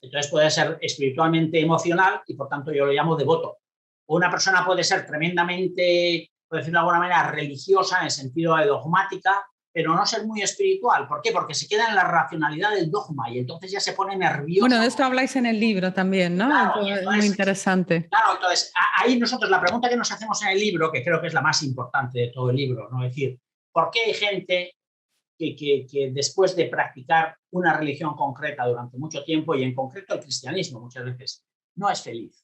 Entonces puede ser espiritualmente emocional y por tanto yo lo llamo devoto. O una persona puede ser tremendamente, por decirlo de alguna manera, religiosa en el sentido de dogmática pero no ser muy espiritual. ¿Por qué? Porque se queda en la racionalidad del dogma y entonces ya se pone nervioso. Bueno, de esto habláis en el libro también, ¿no? Claro, Entonces, muy interesante. Claro, entonces ahí nosotros la pregunta que nos hacemos en el libro, que creo que es la más importante de todo el libro, ¿no? Es decir, ¿por qué hay gente que después de practicar una religión concreta durante mucho tiempo, y en concreto el cristianismo muchas veces, no es feliz?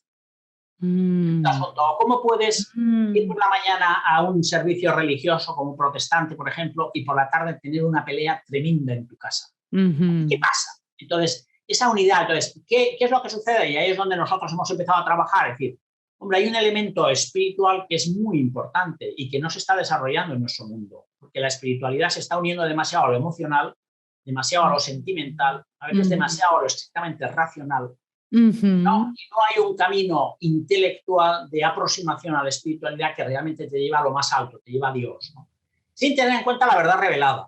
¿Cómo puedes ir por la mañana a un servicio religioso como un protestante, por ejemplo, y por la tarde tener una pelea tremenda en tu casa? ¿Qué pasa? Entonces, esa unidad, entonces, ¿qué es lo que sucede? Y ahí es donde nosotros hemos empezado a trabajar. Es decir, hombre, hay un elemento espiritual que es muy importante y que no se está desarrollando en nuestro mundo, porque la espiritualidad se está uniendo demasiado a lo emocional, demasiado a lo sentimental, a veces demasiado a lo estrictamente racional. ¿No? Y no hay un camino intelectual de aproximación a la espiritualidad que realmente te lleva a lo más alto, te lleva a Dios, ¿no? Sin tener en cuenta la verdad revelada.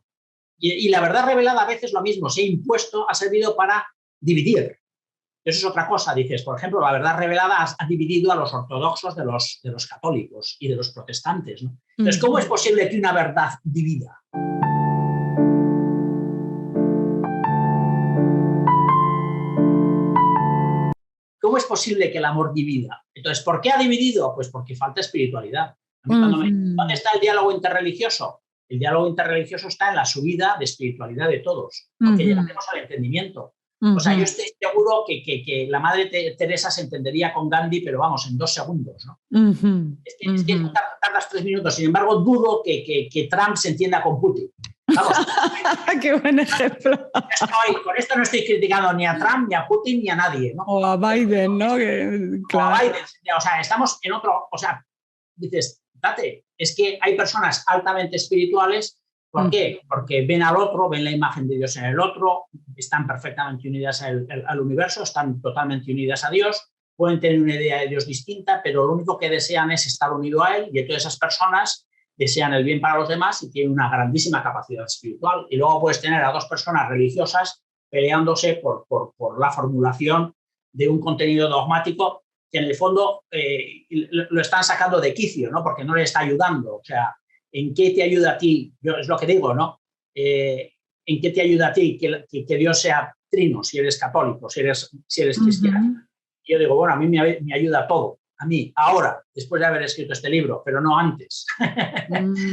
Y la verdad revelada a veces lo mismo, se ha impuesto, ha servido para dividir. Eso es otra cosa, dices, por ejemplo, la verdad revelada ha dividido a los ortodoxos de los católicos y de los protestantes, ¿no? Entonces, ¿cómo es posible que una verdad divida? ¿Cómo es posible que el amor divida? Entonces, ¿por qué ha dividido? Pues porque falta espiritualidad. A mí ¿dónde está el diálogo interreligioso? El diálogo interreligioso está en la subida de espiritualidad de todos, porque llegaremos al entendimiento. O sea, yo estoy seguro que la madre Teresa se entendería con Gandhi, pero vamos, en 2 segundos, ¿no? Es que tardas 3 minutos. Sin embargo, dudo que Trump se entienda con Putin. Vamos. Qué buen ejemplo. Con esto no estoy criticando ni a Trump, ni a Putin, ni a nadie, ¿no? O a Biden, ¿no? Claro. O a Biden. O sea, estamos en otro... O sea, dices, date, es que hay personas altamente espirituales. ¿Por qué? Porque ven al otro, ven la imagen de Dios en el otro, están perfectamente unidas al universo, están totalmente unidas a Dios, pueden tener una idea de Dios distinta, pero lo único que desean es estar unido a Él, y entonces esas personas desean el bien para los demás y tienen una grandísima capacidad espiritual. Y luego puedes tener a 2 personas religiosas peleándose por la formulación de un contenido dogmático que en el fondo lo están sacando de quicio, ¿no? Porque no le está ayudando. O sea, ¿en qué te ayuda a ti? Yo, es lo que digo, ¿no? ¿En qué te ayuda a ti que Dios sea trino, si eres católico, si eres cristiano? Y yo digo, bueno, a mí me ayuda todo. A mí, ahora, después de haber escrito este libro, pero no antes.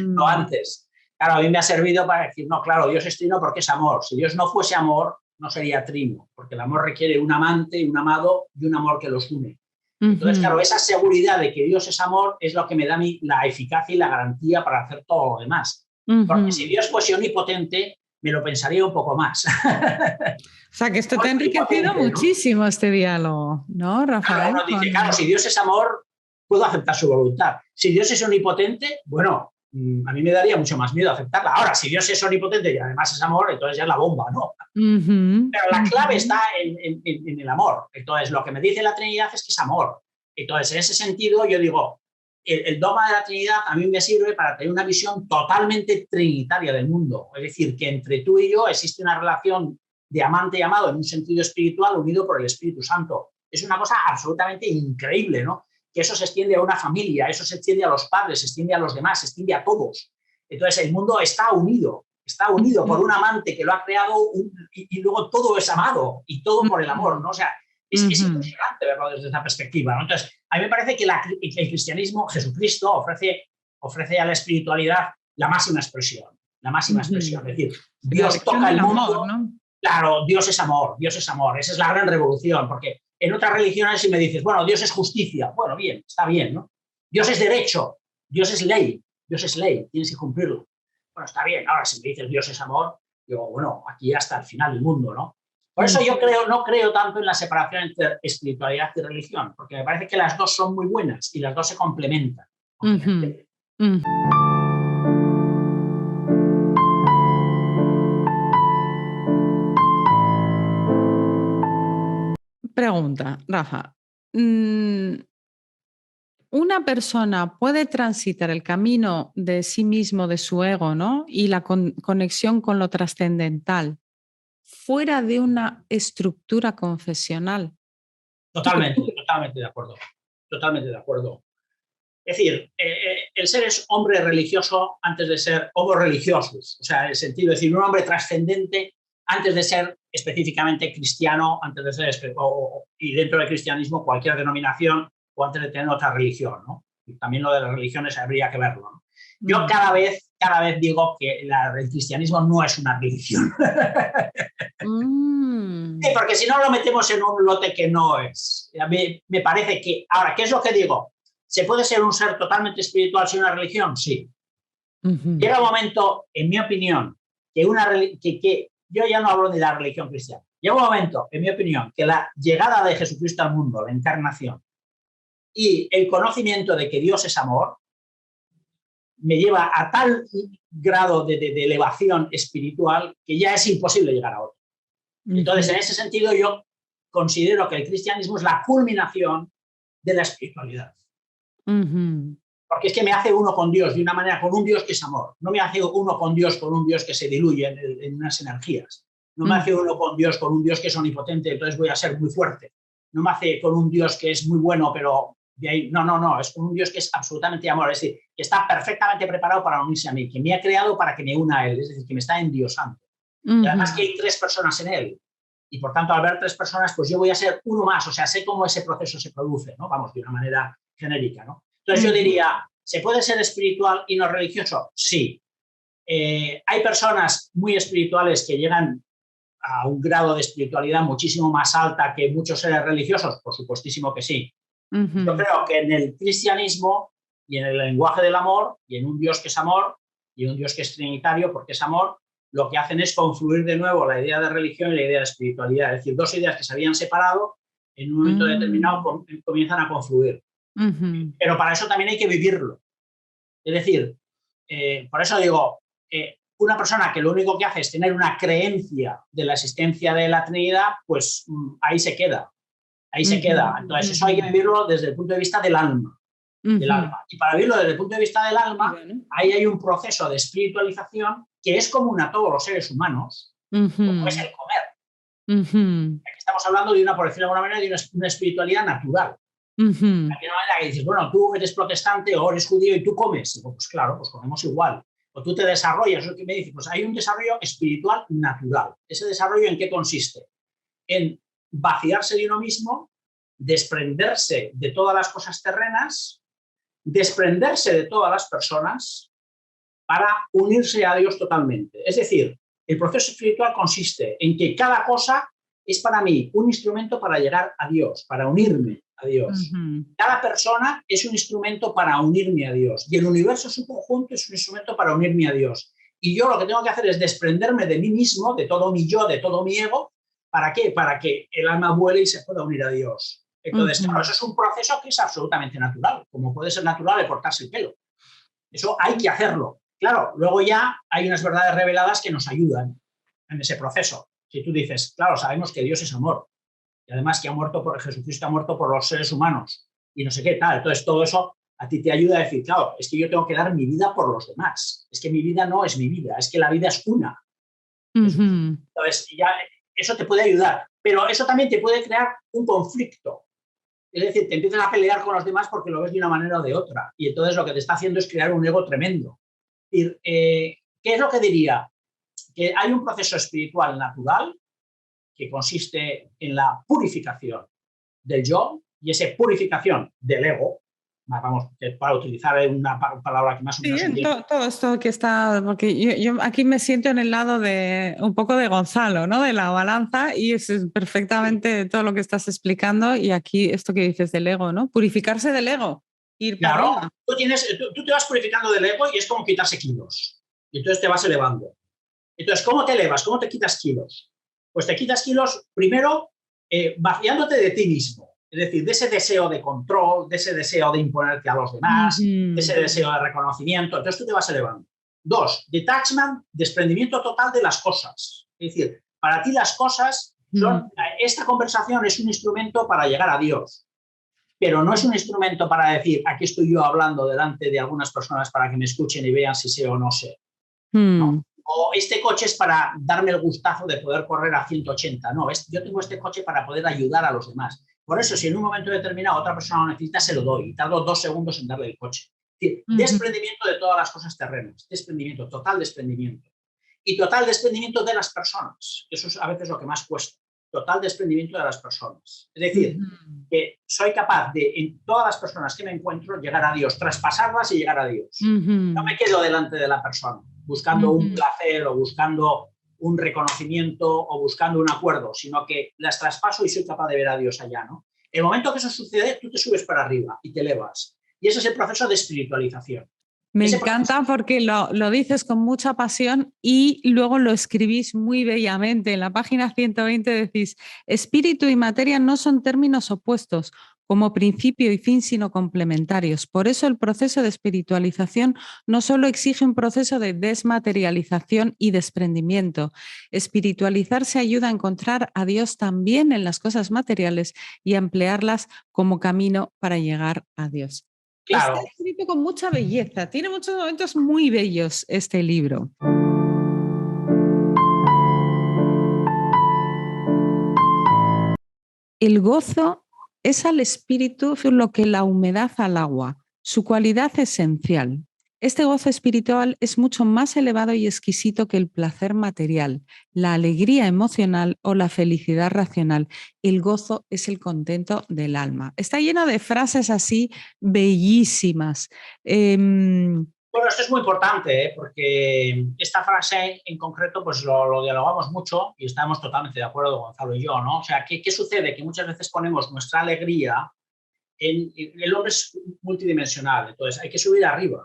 No antes. Claro, a mí me ha servido para decir, no, claro, Dios es trino porque es amor. Si Dios no fuese amor, no sería trino, porque el amor requiere un amante, un amado y un amor que los une. Entonces, claro, esa seguridad de que Dios es amor es lo que me da a mí la eficacia y la garantía para hacer todo lo demás. Porque si Dios fuese omnipotente, me lo pensaría un poco más. O sea, que esto te ha enriquecido muchísimo, ¿no? Este diálogo, ¿no, Rafael? Claro, uno dice, claro, si Dios es amor, puedo aceptar su voluntad. Si Dios es omnipotente, bueno, a mí me daría mucho más miedo aceptarla. Ahora, si Dios es omnipotente y además es amor, entonces ya es la bomba, ¿no? Pero la clave está en el amor. Entonces, lo que me dice la Trinidad es que es amor. Entonces, en ese sentido, yo digo, el dogma de la Trinidad a mí me sirve para tener una visión totalmente trinitaria del mundo. Es decir, que entre tú y yo existe una relación de amante y amado en un sentido espiritual unido por el Espíritu Santo. Es una cosa absolutamente increíble, ¿no? Que eso se extiende a una familia, eso se extiende a los padres, se extiende a los demás, se extiende a todos. Entonces, el mundo está unido por un amante que lo ha creado y luego todo es amado y todo por el amor, ¿no? O sea, es impresionante verlo desde esa perspectiva, ¿no? Entonces, a mí me parece que el cristianismo, Jesucristo, ofrece a la espiritualidad la máxima expresión. La máxima expresión. Es decir, Dios toca el mundo. Amor, ¿no? Claro, Dios es amor, Dios es amor. Esa es la gran revolución, porque en otras religiones si me dices, bueno, Dios es justicia, bueno, bien, está bien, ¿no? Dios es derecho, Dios es ley, tienes que cumplirlo. Bueno, está bien, ahora si me dices Dios es amor, digo, bueno, aquí hasta el final del mundo, ¿no? Por eso yo no creo tanto en la separación entre espiritualidad y religión, porque me parece que las dos son muy buenas y las dos se complementan. Pregunta, Rafa. ¿Una persona puede transitar el camino de sí mismo, de su ego, ¿no? Y la conexión con lo trascendental fuera de una estructura confesional? Totalmente de acuerdo. Totalmente de acuerdo. Es decir, el ser es hombre religioso antes de ser homo religiosus, o sea, en el sentido de decir un hombre trascendente antes de ser específicamente cristiano, antes de ser, y dentro del cristianismo cualquier denominación o antes de tener otra religión, ¿no? Y también lo de las religiones habría que verlo, ¿no? Yo cada vez digo que el cristianismo no es una religión. Sí, porque si no lo metemos en un lote que no es. A mí me parece que, ahora, ¿qué es lo que digo? ¿Se puede ser un ser totalmente espiritual sin una religión? Sí. Llega un momento, en mi opinión, que yo ya no hablo de la religión cristiana. Llega un momento, en mi opinión, que la llegada de Jesucristo al mundo, la encarnación, y el conocimiento de que Dios es amor, me lleva a tal grado de elevación espiritual que ya es imposible llegar a otro. Entonces, en ese sentido, yo considero que el cristianismo es la culminación de la espiritualidad. Porque es que me hace uno con Dios de una manera, con un Dios que es amor. No me hace uno con Dios con un Dios que se diluye en unas energías. No me hace uno con un Dios que es omnipotente, entonces voy a ser muy fuerte. No me hace con un Dios que es muy bueno, pero de ahí, no, es con un Dios que es absolutamente amor, es decir, que está perfectamente preparado para unirse a mí, que me ha creado para que me una a él, es decir, que me está endiosando. Y además que hay 3 personas en él. Y por tanto, al ver 3 personas, pues yo voy a ser uno más, o sea, sé cómo ese proceso se produce, ¿no? Vamos, de una manera genérica, ¿no? Entonces yo diría, ¿se puede ser espiritual y no religioso? Sí. Hay personas muy espirituales que llegan a un grado de espiritualidad muchísimo más alta que muchos seres religiosos, por supuestísimo que sí. Yo creo que en el cristianismo y en el lenguaje del amor y en un Dios que es amor y en un Dios que es trinitario porque es amor, lo que hacen es confluir de nuevo la idea de religión y la idea de espiritualidad. Es decir, 2 ideas que se habían separado en un momento determinado comienzan a confluir. Pero para eso también hay que vivirlo. Es decir, por eso digo, una persona que lo único que hace es tener una creencia de la existencia de la Trinidad, pues ahí se queda. Ahí se queda. Entonces, eso hay que vivirlo desde el punto de vista del alma. Del alma. Y para vivirlo desde el punto de vista del alma, ahí hay un proceso de espiritualización que es común a todos los seres humanos, como es el comer. Aquí estamos hablando de por decirlo de alguna manera, de una espiritualidad natural. De una manera que dices, bueno, tú eres protestante o eres judío y tú comes. Pues claro, pues comemos igual. O tú te desarrollas, lo que me dices, pues hay un desarrollo espiritual natural. ¿Ese desarrollo en qué consiste? En vaciarse de uno mismo, desprenderse de todas las cosas terrenas, desprenderse de todas las personas para unirse a Dios totalmente. Es decir, el proceso espiritual consiste en que cada cosa es para mí un instrumento para llegar a Dios, para unirme a Dios. Cada persona es un instrumento para unirme a Dios y el universo en su conjunto es un instrumento para unirme a Dios. Y yo lo que tengo que hacer es desprenderme de mí mismo, de todo mi yo, de todo mi ego. ¿Para qué? Para que el alma vuele y se pueda unir a Dios. Entonces, claro, eso es un proceso que es absolutamente natural, como puede ser natural el cortarse el pelo. Eso hay que hacerlo. Claro, luego ya hay unas verdades reveladas que nos ayudan en ese proceso. Si tú dices, claro, sabemos que Dios es amor, y además que Jesucristo ha muerto por los seres humanos, y no sé qué tal. Entonces, todo eso a ti te ayuda a decir, claro, es que yo tengo que dar mi vida por los demás. Es que mi vida no es mi vida, es que la vida es una. Entonces, ya eso te puede ayudar, pero eso también te puede crear un conflicto. Es decir, te empiezas a pelear con los demás porque lo ves de una manera o de otra. Y entonces lo que te está haciendo es crear un ego tremendo. ¿Qué es lo que diría? Que hay un proceso espiritual natural que consiste en la purificación del yo y esa purificación del ego, vamos, para utilizar una palabra que más o menos entiende. Todo esto que está, porque yo aquí me siento en el lado de un poco de Gonzalo, ¿no? De la balanza, y es perfectamente todo lo que estás explicando. Y aquí esto que dices del ego, ¿no? Purificarse del ego, ir para arriba. Tú te vas purificando del ego y es como quitarse kilos. Y entonces te vas elevando. Entonces, ¿cómo te elevas? ¿Cómo te quitas kilos? Pues te quitas kilos primero vaciándote de ti mismo. Es decir, de ese deseo de control, de ese deseo de imponerte a los demás, de ese deseo de reconocimiento. Entonces tú te vas elevando. 2, detachment, desprendimiento total de las cosas. Es decir, para ti las cosas son... Esta conversación es un instrumento para llegar a Dios, pero no es un instrumento para decir, aquí estoy yo hablando delante de algunas personas para que me escuchen y vean si sé o no sé. ¿No? O este coche es para darme el gustazo de poder correr a 180. No, yo tengo este coche para poder ayudar a los demás. Por eso, si en un momento determinado otra persona lo necesita, se lo doy. Y tardo 2 segundos en darle el coche. Desprendimiento de todas las cosas terrenas, desprendimiento, total desprendimiento. Y total desprendimiento de las personas, que eso es a veces lo que más cuesta, total desprendimiento de las personas. Es decir, que soy capaz de, en todas las personas que me encuentro, llegar a Dios, traspasarlas y llegar a Dios. No me quedo delante de la persona, buscando un placer o buscando un reconocimiento o buscando un acuerdo, sino que las traspaso y soy capaz de ver a Dios allá, ¿no? El momento que eso sucede, tú te subes para arriba y te elevas. Y ese es el proceso de espiritualización. Me encanta porque lo dices con mucha pasión y luego lo escribís muy bellamente. En la página 120 decís, espíritu y materia no son términos opuestos como principio y fin, sino complementarios. Por eso el proceso de espiritualización no solo exige un proceso de desmaterialización y desprendimiento. Espiritualizarse ayuda a encontrar a Dios también en las cosas materiales y a emplearlas como camino para llegar a Dios. Claro. Está escrito con mucha belleza, tiene muchos momentos muy bellos este libro. El gozo es al espíritu lo que la humedad al agua, su cualidad esencial. Este gozo espiritual es mucho más elevado y exquisito que el placer material, la alegría emocional o la felicidad racional. El gozo es el contento del alma. Está lleno de frases así bellísimas. Bueno, esto es muy importante, porque esta frase en concreto pues lo dialogamos mucho y estamos totalmente de acuerdo, Gonzalo y yo, ¿no? O sea, ¿qué sucede? Que muchas veces ponemos nuestra alegría el hombre es multidimensional, entonces hay que subir arriba.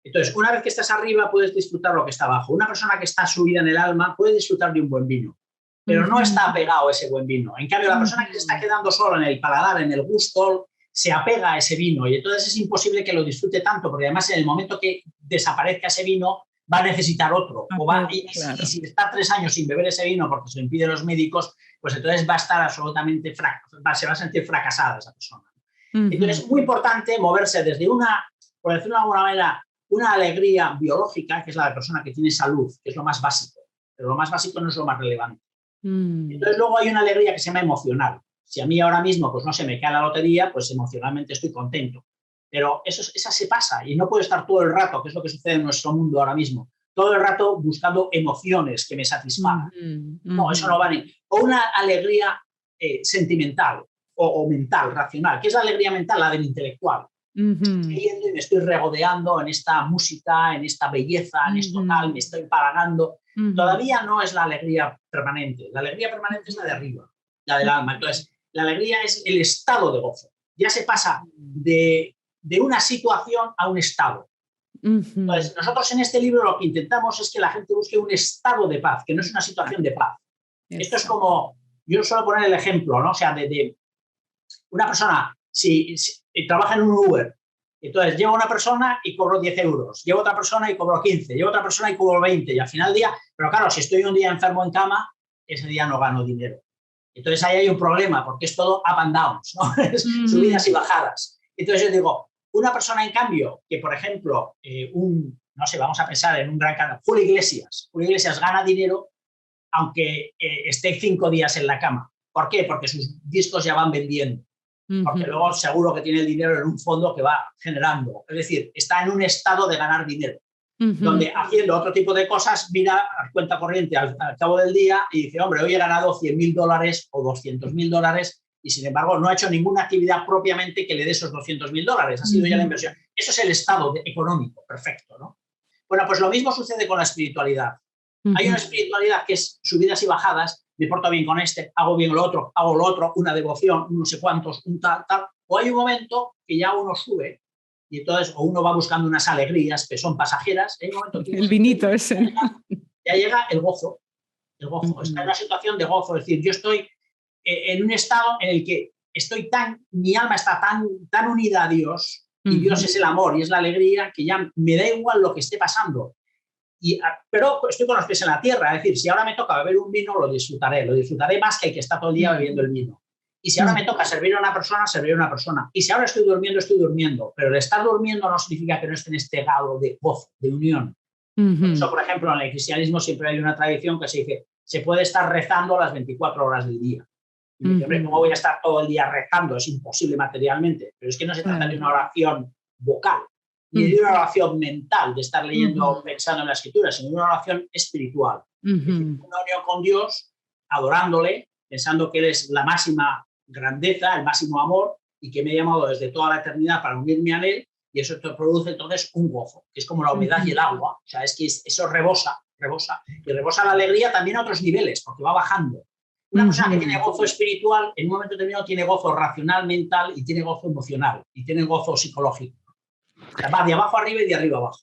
Entonces, una vez que estás arriba, puedes disfrutar lo que está abajo. Una persona que está subida en el alma puede disfrutar de un buen vino, pero no está apegado a ese buen vino. En cambio, la persona que se está quedando solo en el paladar, en el gusto, se apega a ese vino y entonces es imposible que lo disfrute tanto, porque además en el momento que desaparezca ese vino, va a necesitar otro. Y si está 3 años sin beber ese vino porque se lo impiden los médicos, pues entonces va a estar absolutamente, se va a sentir fracasada esa persona. Entonces es muy importante moverse desde una, por decirlo de alguna manera, una alegría biológica, que es la de la persona que tiene salud, que es lo más básico, pero lo más básico no es lo más relevante. Entonces luego hay una alegría que se llama emocional. Si a mí ahora mismo, pues no sé, me cae la lotería, pues emocionalmente estoy contento. Pero esa se pasa y no puedo estar todo el rato, que es lo que sucede en nuestro mundo ahora mismo, todo el rato buscando emociones que me satisfagan. No, eso no vale. O una alegría sentimental o mental, racional. ¿Qué es la alegría mental? La del intelectual. Estoy yendo y me estoy regodeando en esta música, en esta belleza, en esto tal, me estoy empalagando. Todavía no es la alegría permanente. La alegría permanente es la de arriba, la del alma. Entonces, la alegría es el estado de gozo. Ya se pasa de una situación a un estado. Entonces, nosotros en este libro lo que intentamos es que la gente busque un estado de paz, que no es una situación de paz. Esto es como, yo suelo poner el ejemplo, ¿no? O sea, de una persona, si trabaja en un Uber, entonces llevo una persona y cobro 10 euros, llevo otra persona y cobro 15, llevo otra persona y cobro 20, y al final del día, pero claro, si estoy un día enfermo en cama, ese día no gano dinero. Entonces ahí hay un problema, porque es todo up and downs, ¿no? Subidas y bajadas. Entonces yo digo, una persona en cambio, que por ejemplo, no sé, vamos a pensar en un gran canal, Julio Iglesias gana dinero aunque esté 5 días en la cama. ¿Por qué? Porque sus discos ya van vendiendo. Porque luego seguro que tiene el dinero en un fondo que va generando. Es decir, está en un estado de ganar dinero, donde haciendo otro tipo de cosas mira a cuenta corriente al cabo del día y dice, hombre, hoy he ganado $100.000 o $200.000 y sin embargo no ha hecho ninguna actividad propiamente que le dé esos $200.000. Ha sido ya la inversión. Eso es el estado económico perfecto, ¿no? Bueno, pues lo mismo sucede con la espiritualidad. Hay una espiritualidad que es subidas y bajadas, me porto bien con este, hago bien lo otro, una devoción, no sé cuántos, un tal. O hay un momento que ya uno sube y entonces o uno va buscando unas alegrías que son pasajeras. Hay un momento que el vinito ese. Ya llega el gozo. El gozo. Está en una situación de gozo. Es decir, yo estoy en un estado en el que mi alma está tan unida a Dios y Dios es el amor y es la alegría que ya me da igual lo que esté pasando. Pero estoy con los pies en la tierra, es decir, si ahora me toca beber un vino, lo disfrutaré más que el que está todo el día bebiendo el vino. Y si ahora me toca servir a una persona, serviré a una persona. Y si ahora estoy durmiendo. Pero el estar durmiendo no significa que no esté en este grado de gozo, de unión. Por eso, por ejemplo, en el cristianismo siempre hay una tradición que se dice, se puede estar rezando las 24 horas del día. Y me dice, hombre, ¿cómo voy a estar todo el día rezando? Es imposible materialmente. Pero es que no se trata de una oración vocal. ni de una oración mental, de estar leyendo, pensando en la escritura, sino de una oración espiritual. Es decir, una unión con Dios, adorándole, pensando que Él es la máxima grandeza, el máximo amor, y que me ha llamado desde toda la eternidad para unirme a Él, y eso te produce entonces un gozo, que es como la humedad y el agua. O sea, es que eso rebosa, y rebosa la alegría también a otros niveles, porque va bajando. Una persona que tiene gozo espiritual, en un momento determinado tiene gozo racional, mental, y tiene gozo emocional, y tiene gozo psicológico. O sea, va de abajo arriba y de arriba abajo.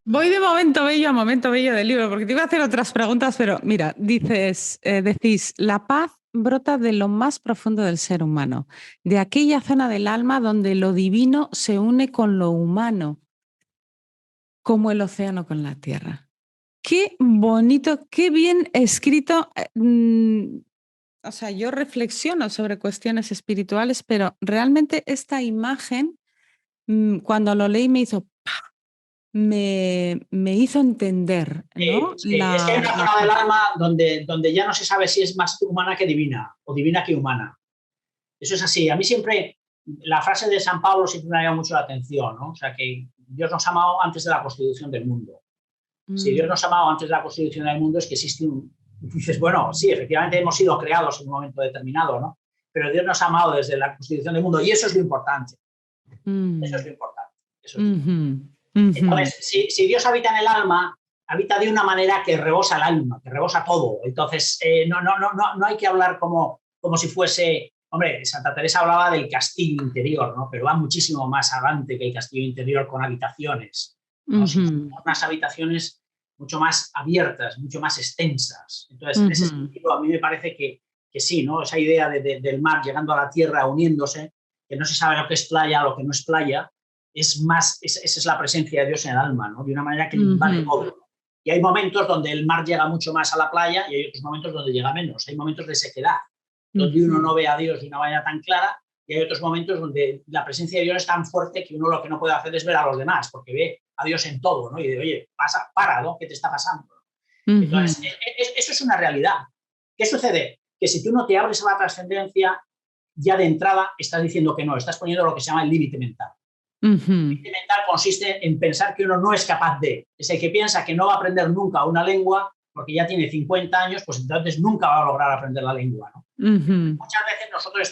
Voy de momento bello a momento bello del libro, porque te iba a hacer otras preguntas, pero mira, decís, la paz brota de lo más profundo del ser humano, de aquella zona del alma donde lo divino se une con lo humano, como el océano con la tierra. Qué bonito, qué bien escrito. O sea, yo reflexiono sobre cuestiones espirituales, pero realmente esta imagen, cuando lo leí, me hizo entender, ¿no? Sí. Es que hay una zona del alma donde ya no se sabe si es más humana que divina o divina que humana. Eso es así. A mí siempre, la frase de San Pablo siempre me ha llamado mucho la atención, ¿no? O sea, que Dios nos ha amado antes de la constitución del mundo. Si Dios nos ha amado antes de la constitución del mundo, es que existe un... Dices, bueno, sí, efectivamente hemos sido creados en un momento determinado, ¿no? Pero Dios nos ha amado desde la constitución del mundo y eso es lo importante. Eso es lo importante. Eso es lo importante. Entonces, si Dios habita en el alma, habita de una manera que rebosa el alma, que rebosa todo. Entonces, no hay que hablar como si fuese... Hombre, Santa Teresa hablaba del castillo interior, ¿no? Pero va muchísimo más adelante que el castillo interior con habitaciones, ¿no? Unas habitaciones mucho más abiertas, mucho más extensas. Entonces, en ese sentido, a mí me parece que sí, ¿no? Esa idea del mar llegando a la tierra, uniéndose, que no se sabe lo que es playa, lo que no es playa, esa es la presencia de Dios en el alma, ¿no? De una manera que invade todo. Y hay momentos donde el mar llega mucho más a la playa y hay otros momentos donde llega menos. Hay momentos de sequedad, donde uno no ve a Dios de una manera tan clara, y hay otros momentos donde la presencia de Dios es tan fuerte que uno lo que no puede hacer es ver a los demás, porque ve a Dios en todo, ¿no? Y dice, oye, para, ¿no? ¿Qué te está pasando? Entonces, eso es una realidad. ¿Qué sucede? Que si tú no te abres a la trascendencia, ya de entrada estás diciendo que no, estás poniendo lo que se llama el límite mental. El límite mental consiste en pensar que uno no es capaz de. Es el que piensa que no va a aprender nunca una lengua porque ya tiene 50 años, pues entonces nunca va a lograr aprender la lengua, ¿no? Muchas veces nosotros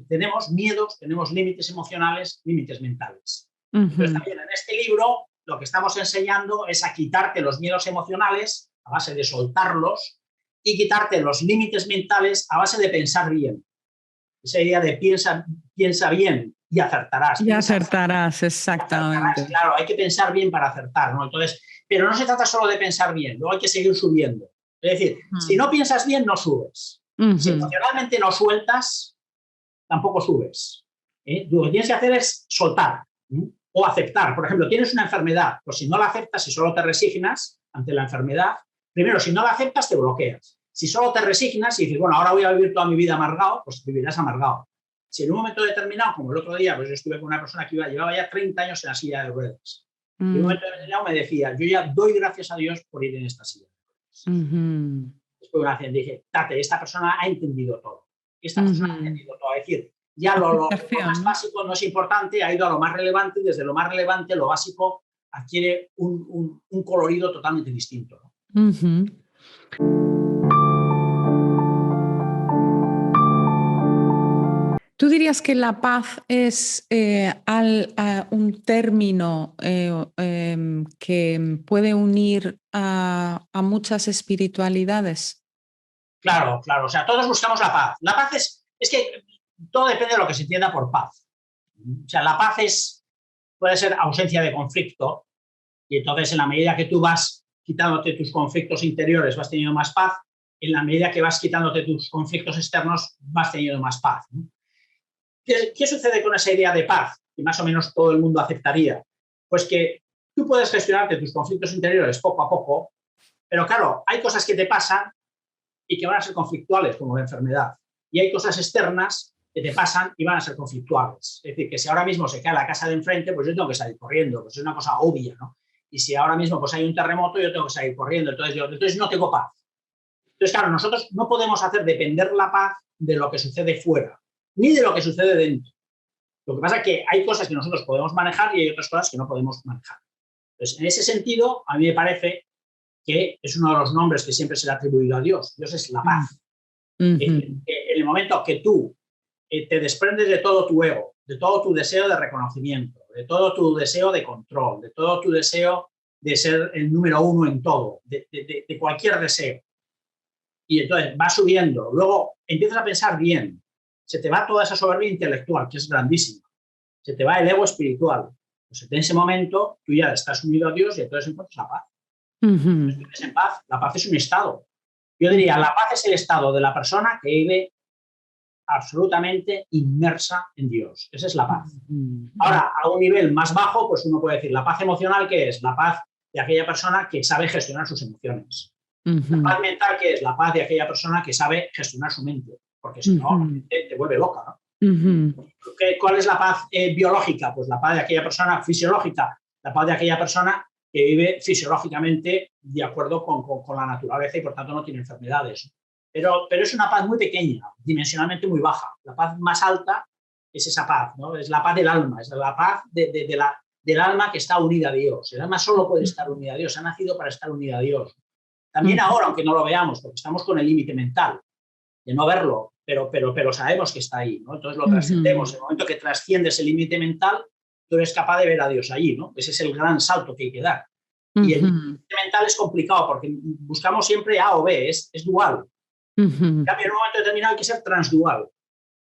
tenemos miedos, tenemos límites emocionales, límites mentales. Entonces también en este libro lo que estamos enseñando es a quitarte los miedos emocionales a base de soltarlos y quitarte los límites mentales a base de pensar bien. Esa idea de piensa bien y acertarás. Y acertarás, exactamente. Claro, hay que pensar bien para acertar, ¿no? Entonces, pero no se trata solo de pensar bien, luego hay que seguir subiendo. Es decir, si no piensas bien, no subes. Si emocionalmente no sueltas, tampoco subes. Lo que tienes que hacer es soltar o aceptar. Por ejemplo, tienes una enfermedad, pues si no la aceptas, si solo te resignas ante la enfermedad, primero, si no la aceptas, te bloqueas. Si solo te resignas y dices, bueno, ahora voy a vivir toda mi vida amargado, pues vivirás amargado. Si en un momento determinado, como el otro día, pues yo estuve con una persona que llevaba ya 30 años en la silla de ruedas. Y en un momento determinado me decía, yo ya doy gracias a Dios por ir en esta silla de ruedas. Después una vez dije, Tate, esta persona ha entendido todo. Esta persona ha entendido todo. Es decir, ya lo más básico no es importante, ha ido a lo más relevante y desde lo más relevante, lo básico, adquiere un colorido totalmente distinto, ¿no? ¿Tú dirías que la paz es un término que puede unir a muchas espiritualidades? Claro. O sea, todos buscamos la paz. La paz es que todo depende de lo que se entienda por paz. O sea, la paz puede ser ausencia de conflicto y entonces en la medida que tú vas quitándote tus conflictos interiores vas teniendo más paz, en la medida que vas quitándote tus conflictos externos vas teniendo más paz, ¿no? ¿Qué sucede con esa idea de paz? Que más o menos todo el mundo aceptaría. Pues que tú puedes gestionarte tus conflictos interiores poco a poco, pero claro, hay cosas que te pasan y que van a ser conflictuales, como la enfermedad. Y hay cosas externas que te pasan y van a ser conflictuales. Es decir, que si ahora mismo se cae la casa de enfrente, pues yo tengo que salir corriendo, pues es una cosa obvia, ¿no? Y si ahora mismo pues hay un terremoto, yo tengo que salir corriendo, entonces no tengo paz. Entonces, claro, nosotros no podemos hacer depender la paz de lo que sucede fuera. ni de lo que sucede dentro. Lo que pasa es que hay cosas que nosotros podemos manejar y hay otras cosas que no podemos manejar. Entonces, en ese sentido, a mí me parece que es uno de los nombres que siempre se le ha atribuido a Dios. Dios es la paz. En el momento que tú te desprendes de todo tu ego, de todo tu deseo de reconocimiento, de todo tu deseo de control, de todo tu deseo de ser el número uno en todo, de cualquier deseo. Y entonces vas subiendo, luego empiezas a pensar bien, se te va toda esa soberbia intelectual, que es grandísima, se te va el ego espiritual. Pues en ese momento tú ya estás unido a Dios y entonces encuentras la paz. Entonces, vives en paz. La paz es un estado. Yo diría, la paz es el estado de la persona que vive absolutamente inmersa en Dios. Esa es la paz. Ahora, a un nivel más bajo, pues uno puede decir, la paz emocional, ¿qué es? La paz de aquella persona que sabe gestionar sus emociones. La paz mental, ¿qué es? La paz de aquella persona que sabe gestionar su mente, porque si no, te vuelve loca, ¿no? ¿Cuál es la paz biológica? Pues la paz de aquella persona fisiológica, la paz de aquella persona que vive fisiológicamente de acuerdo con la naturaleza y por tanto no tiene enfermedades. Pero es una paz muy pequeña, dimensionalmente muy baja. La paz más alta es esa paz, ¿no? Es la paz del alma, es la paz del alma que está unida a Dios. El alma solo puede estar unida a Dios, ha nacido para estar unida a Dios. También ahora, aunque no lo veamos, porque estamos con el límite mental de no verlo, pero sabemos que está ahí, ¿no? Entonces lo trascendemos. En el momento que trasciendes el límite mental, tú eres capaz de ver a Dios allí, ¿no? Ese es el gran salto que hay que dar. Y el límite mental es complicado porque buscamos siempre A o B, es dual. En cambio, en un momento determinado hay que ser transdual.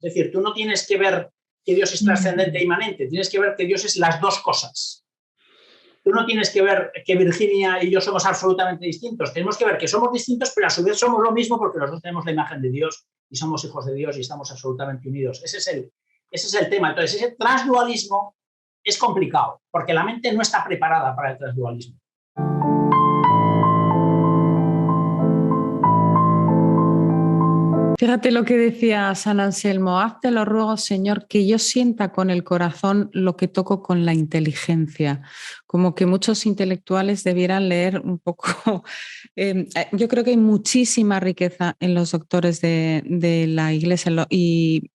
Es decir, tú no tienes que ver que Dios es trascendente e inmanente, tienes que ver que Dios es las dos cosas. Tú no tienes que ver que Virginia y yo somos absolutamente distintos. Tenemos que ver que somos distintos, pero a su vez somos lo mismo porque los dos tenemos la imagen de Dios y somos hijos de Dios y estamos absolutamente unidos. Ese es el tema. Entonces, ese transdualismo es complicado porque la mente no está preparada para el transdualismo. Fíjate lo que decía San Anselmo, haz te lo ruego, Señor, que yo sienta con el corazón lo que toco con la inteligencia. Como que muchos intelectuales debieran leer un poco. Yo creo que hay muchísima riqueza en los doctores de la Iglesia y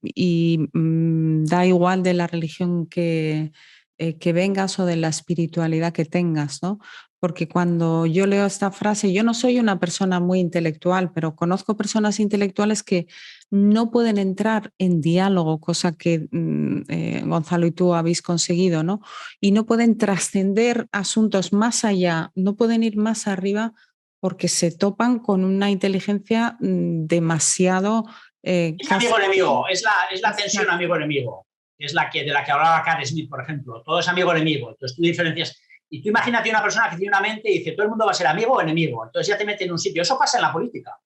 da igual de la religión que vengas o de la espiritualidad que tengas, ¿no? Porque cuando yo leo esta frase, yo no soy una persona muy intelectual, pero conozco personas intelectuales que no pueden entrar en diálogo, cosa que Gonzalo y tú habéis conseguido, ¿no? Y no pueden trascender asuntos más allá, no pueden ir más arriba porque se topan con una inteligencia demasiado... es amigo-enemigo, es la tensión amigo-enemigo, es de la que hablaba Carl Smith, por ejemplo. Todo es amigo-enemigo. Entonces tú diferencias... Y tú imagínate una persona que tiene una mente y dice, todo el mundo va a ser amigo o enemigo. Entonces ya te mete en un sitio. Eso pasa en la política.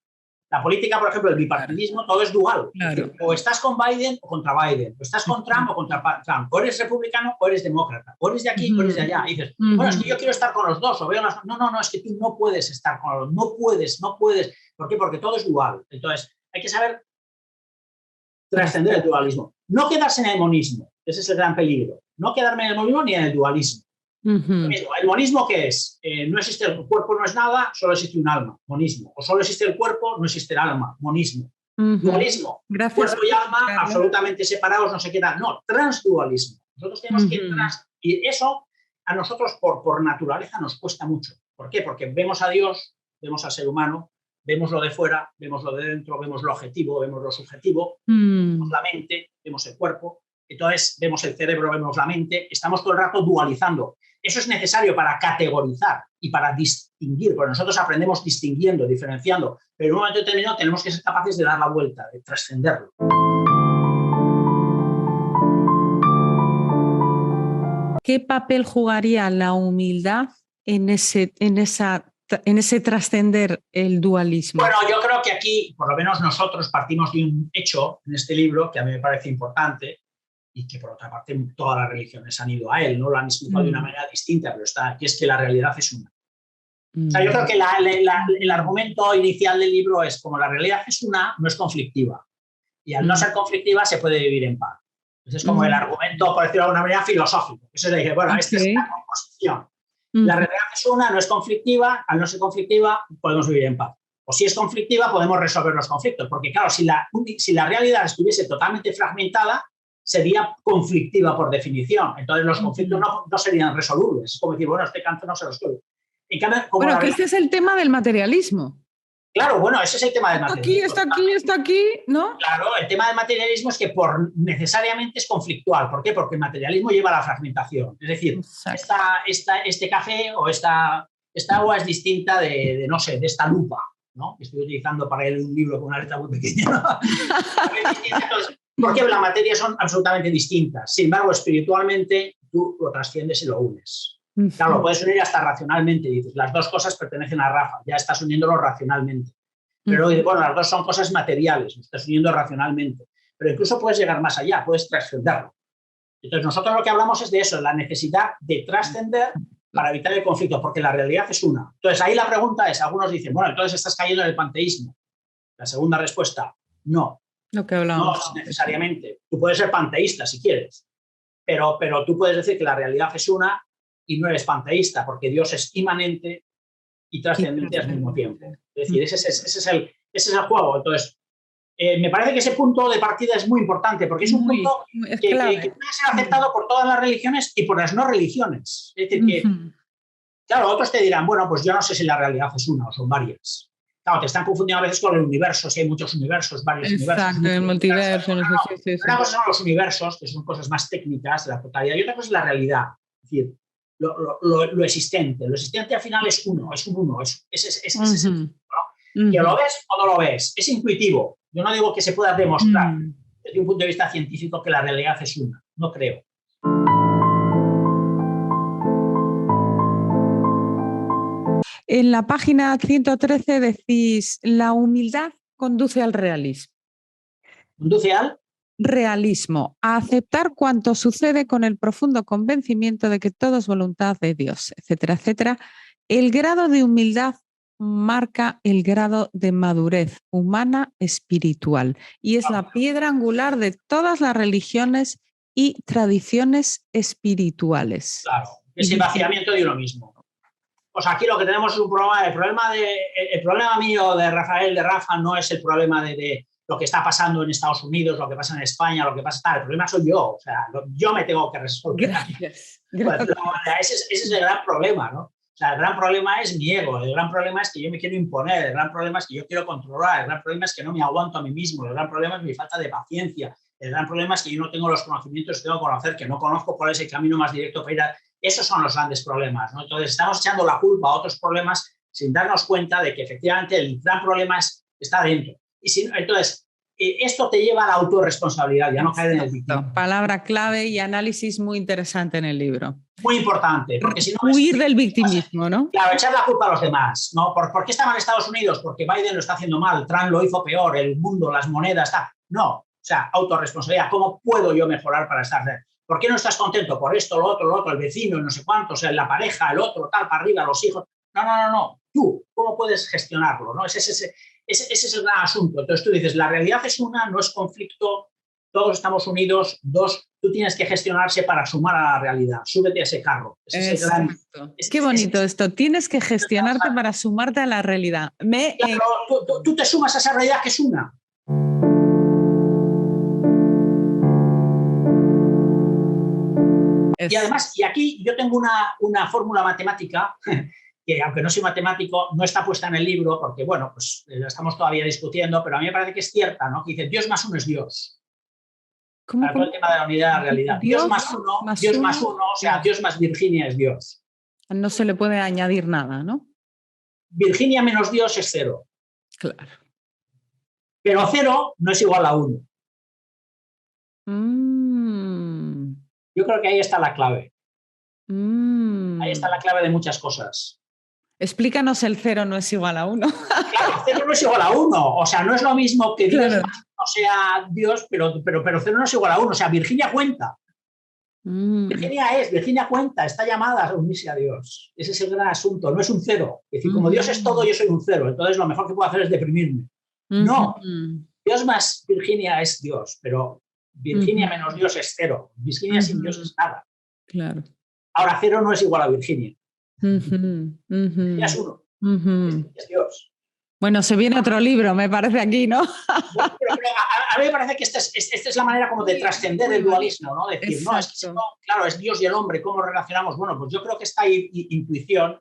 La política, por ejemplo, el bipartidismo, todo es dual. Claro. Es decir, o estás con Biden o contra Biden. O estás con Trump o contra Trump. O eres republicano o eres demócrata. O eres de aquí o eres de allá. Y dices, bueno, es que yo quiero estar con los dos. O veo las... No, es que tú no puedes estar con los dos. No puedes. ¿Por qué? Porque todo es dual. Entonces, hay que saber trascender el dualismo. No quedarse en el monismo. Ese es el gran peligro. No quedarme en el monismo ni en el dualismo. ¿El monismo qué es? No existe el cuerpo, no es nada, solo existe un alma, monismo. O solo existe el cuerpo, no existe el alma, monismo. Dualismo, cuerpo y alma absolutamente separados, no se quedan. No, transdualismo. Nosotros tenemos que y eso a nosotros por naturaleza nos cuesta mucho. ¿Por qué? Porque vemos a Dios, vemos al ser humano, vemos lo de fuera, vemos lo de dentro, vemos lo objetivo, vemos lo subjetivo, vemos la mente, vemos el cuerpo. Entonces vemos el cerebro, vemos la mente, estamos todo el rato dualizando. Eso es necesario para categorizar y para distinguir, porque nosotros aprendemos distinguiendo, diferenciando, pero en un momento determinado tenemos que ser capaces de dar la vuelta, de trascenderlo. ¿Qué papel jugaría la humildad en ese trascender el dualismo? Bueno, yo creo que aquí, por lo menos nosotros, partimos de un hecho en este libro que a mí me parece importante, y que por otra parte todas las religiones han ido a él, no lo han explicado de una manera distinta, pero está aquí, es que la realidad es una. O sea, yo creo que el argumento inicial del libro es como la realidad es una, no es conflictiva. Y al no ser conflictiva se puede vivir en paz. Entonces es como el argumento, por decirlo de alguna manera, filosófico. Eso es decir, bueno, esta es la composición. La realidad es una, no es conflictiva, al no ser conflictiva podemos vivir en paz. O si es conflictiva, podemos resolver los conflictos. Porque claro, si la realidad estuviese totalmente fragmentada, sería conflictiva por definición. Entonces los conflictos no serían resolubles. Es como decir, bueno, este cáncer no se resuelve. En cambio, como bueno, que este es el tema del materialismo. Claro, bueno, ese es el tema del materialismo. Está aquí, ¿no? Claro, el tema del materialismo es que necesariamente es conflictual. ¿Por qué? Porque el materialismo lleva a la fragmentación. Es decir, este café o esta agua es distinta de, no sé, de esta lupa, ¿no? Estoy utilizando para él un libro con una letra muy pequeña, ¿no? Entonces, porque las materias son absolutamente distintas. Sin embargo, espiritualmente tú lo trasciendes y lo unes. Claro, lo puedes unir hasta racionalmente. Dices, las dos cosas pertenecen a Rafa, ya estás uniéndolo racionalmente. Pero bueno, las dos son cosas materiales, lo estás uniendo racionalmente. Pero incluso puedes llegar más allá, puedes trascenderlo. Entonces, nosotros lo que hablamos es de eso, la necesidad de trascender para evitar el conflicto, porque la realidad es una. Entonces, ahí la pregunta es, algunos dicen, bueno, entonces estás cayendo en el panteísmo. La segunda respuesta, no. Lo que hablamos. No necesariamente. Tú puedes ser panteísta si quieres, pero tú puedes decir que la realidad es una y no eres panteísta, porque Dios es inmanente y trascendente al mismo tiempo. Es decir, ese es el juego. Entonces, me parece que ese punto de partida es muy importante, porque es un punto que puede ser aceptado por todas las religiones y por las no religiones. Es decir, que, claro, otros te dirán, bueno, pues yo no sé si la realidad es una o son varias. Claro, te están confundiendo a veces con el universo, si hay muchos universos, varios universos. Exacto, el multiverso. Una cosa son los universos, que son cosas más técnicas de la totalidad, y otra cosa es la realidad. Es decir, lo existente. Lo existente al final es uno, es un uno. Que lo ves o no lo ves. Es intuitivo. Yo no digo que se pueda demostrar desde un punto de vista científico que la realidad es una. No creo. En la página 113 decís, la humildad conduce al realismo. ¿Conduce al? Realismo, a aceptar cuanto sucede con el profundo convencimiento de que todo es voluntad de Dios, etcétera, etcétera. El grado de humildad marca el grado de madurez humana espiritual y es la piedra angular de todas las religiones y tradiciones espirituales. Claro, ese vaciamiento de uno mismo. Pues aquí lo que tenemos es un problema. El problema mío de Rafael, de Rafa, no es el problema de lo que está pasando en Estados Unidos, lo que pasa en España, lo que pasa tal. El problema soy yo. O sea, yo me tengo que resolver. Gracias. Pues, ese es el gran problema, ¿no? O sea, el gran problema es mi ego, el gran problema es que yo me quiero imponer, el gran problema es que yo quiero controlar, el gran problema es que no me aguanto a mí mismo, el gran problema es mi falta de paciencia, el gran problema es que yo no tengo los conocimientos que tengo que conocer, que no conozco cuál es el camino más directo para ir a... Esos son los grandes problemas, ¿no? Entonces estamos echando la culpa a otros problemas sin darnos cuenta de que efectivamente el gran problema está dentro. Entonces, esto te lleva a la autorresponsabilidad, ya no caer en el victimismo. Palabra clave y análisis muy interesante en el libro. Muy importante, porque si no... Huir del victimismo, ¿no? Claro, echar la culpa a los demás, ¿no? ¿Por qué estaban en Estados Unidos? Porque Biden lo está haciendo mal, Trump lo hizo peor, el mundo, las monedas, tal. No, o sea, autorresponsabilidad. ¿Cómo puedo yo mejorar para estar bien? ¿Por qué no estás contento? Por esto, lo otro, el vecino, no sé cuánto, o sea, la pareja, el otro, tal, para arriba, los hijos. No. Tú, ¿cómo puedes gestionarlo? ¿No? Ese es el gran asunto. Entonces tú dices, la realidad es una, no es conflicto, todos estamos unidos. Dos, tú tienes que gestionarse para sumar a la realidad. Súbete a ese carro. Qué bonito esto. Tienes que gestionarte para sumarte a la realidad. Claro, tú te sumas a esa realidad que es una. Y además, y aquí yo tengo una fórmula matemática que, aunque no soy matemático, no está puesta en el libro porque, bueno, pues la estamos todavía discutiendo, pero a mí me parece que es cierta, ¿no? Que dice, Dios más uno es Dios. Para todo el tema de la unidad de la realidad. Dios más uno, o sea, Dios más Virginia es Dios. No se le puede añadir nada, ¿no? Virginia menos Dios es 0. Claro. Pero 0 no es igual a 1. Yo creo que ahí está la clave. Ahí está la clave de muchas cosas. Explícanos el 0 no es igual a 1. Claro, 0 no es igual a 1. O sea, no es lo mismo que Dios no sea Dios, pero 0 no es igual a 1. O sea, Virginia cuenta. Virginia cuenta, está llamada a unirse a Dios. Ese es el gran asunto, no es un 0. Es decir, como Dios es todo, yo soy un 0. Entonces lo mejor que puedo hacer es deprimirme. No. Dios más Virginia es Dios, pero Virginia menos Dios es 0. Virginia sin Dios es nada. Claro. Ahora 0 no es igual a Virginia. Virginia es 1. Es Dios. Bueno, se viene otro libro, me parece aquí, ¿no? Bueno, pero a mí me parece que esta es la manera como de trascender el dualismo, ¿no? Decir, no, es que si no, claro, es Dios y el hombre, ¿cómo relacionamos? Bueno, pues yo creo que esta intuición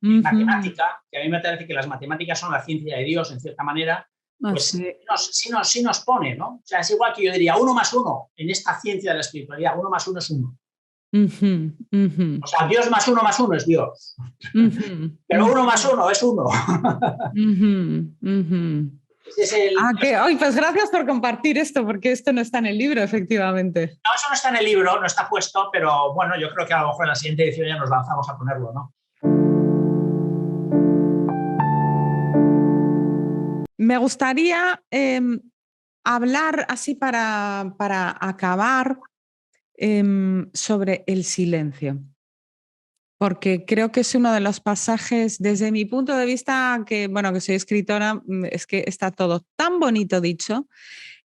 matemática, que a mí me parece que las matemáticas son la ciencia de Dios, en cierta manera, pues sí nos pone, ¿no? O sea, es igual que yo diría 1 más 1 en esta ciencia de la espiritualidad, 1 más 1 es 1. O sea, Dios más 1 es Dios. Pero 1 más 1 es 1. Pues gracias por compartir esto, porque esto no está en el libro, efectivamente. No, eso no está en el libro, no está puesto, pero bueno, yo creo que a lo mejor en la siguiente edición ya nos lanzamos a ponerlo, ¿no? Me gustaría hablar así para acabar sobre el silencio, porque creo que es uno de los pasajes, desde mi punto de vista, que bueno, que soy escritora, es que está todo tan bonito dicho.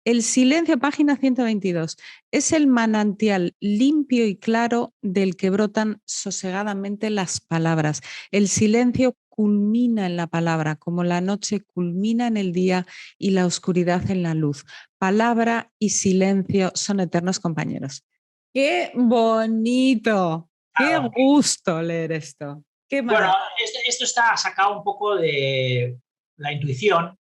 El silencio, página 122, es el manantial limpio y claro del que brotan sosegadamente las palabras. El silencio culmina en la palabra, como la noche culmina en el día y la oscuridad en la luz. Palabra y silencio son eternos compañeros. ¡Qué bonito! ¡Qué gusto leer esto! ¡Qué bueno, esto está sacado un poco de la intuición,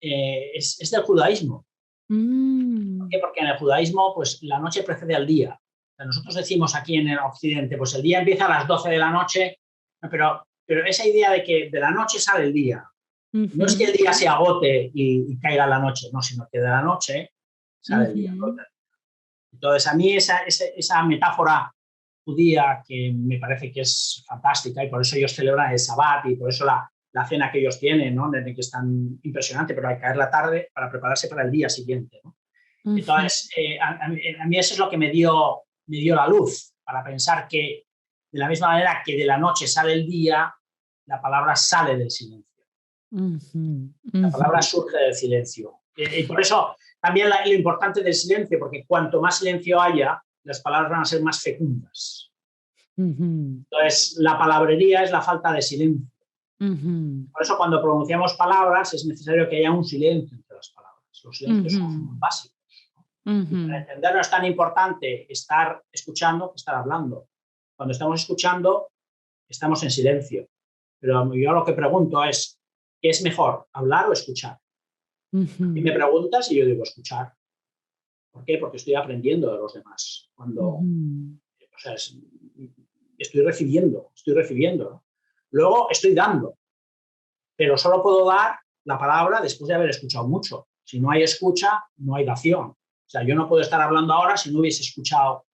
es del judaísmo. ¿Por qué? Porque en el judaísmo, pues la noche precede al día. O sea, nosotros decimos aquí en el occidente, pues el día empieza a las 12 de la noche, pero esa idea de que de la noche sale el día, no es que el día se agote y caiga la noche, no, sino que de la noche sale el día. Entonces, a mí esa metáfora judía que me parece que es fantástica y por eso ellos celebran el Sabbat y por eso la cena que ellos tienen, ¿no? Que es tan impresionante, pero hay que caer la tarde para prepararse para el día siguiente, ¿no? Entonces, a mí eso es lo que me dio la luz para pensar que de la misma manera que de la noche sale el día, la palabra sale del silencio. La palabra surge del silencio. Y por eso también lo importante del silencio, porque cuanto más silencio haya, las palabras van a ser más fecundas. Entonces, la palabrería es la falta de silencio. Por eso cuando pronunciamos palabras es necesario que haya un silencio entre las palabras. Los silencios son básicos. Para entenderlo es tan importante estar escuchando que estar hablando. Cuando estamos escuchando, estamos en silencio. Pero yo lo que pregunto es, ¿qué es mejor, hablar o escuchar? Y me preguntas y yo digo escuchar. ¿Por qué? Porque estoy aprendiendo de los demás. O sea, estoy recibiendo. ¿No? Luego estoy dando, pero solo puedo dar la palabra después de haber escuchado mucho. Si no hay escucha, no hay dación. O sea, yo no puedo estar hablando ahora si no hubiese escuchado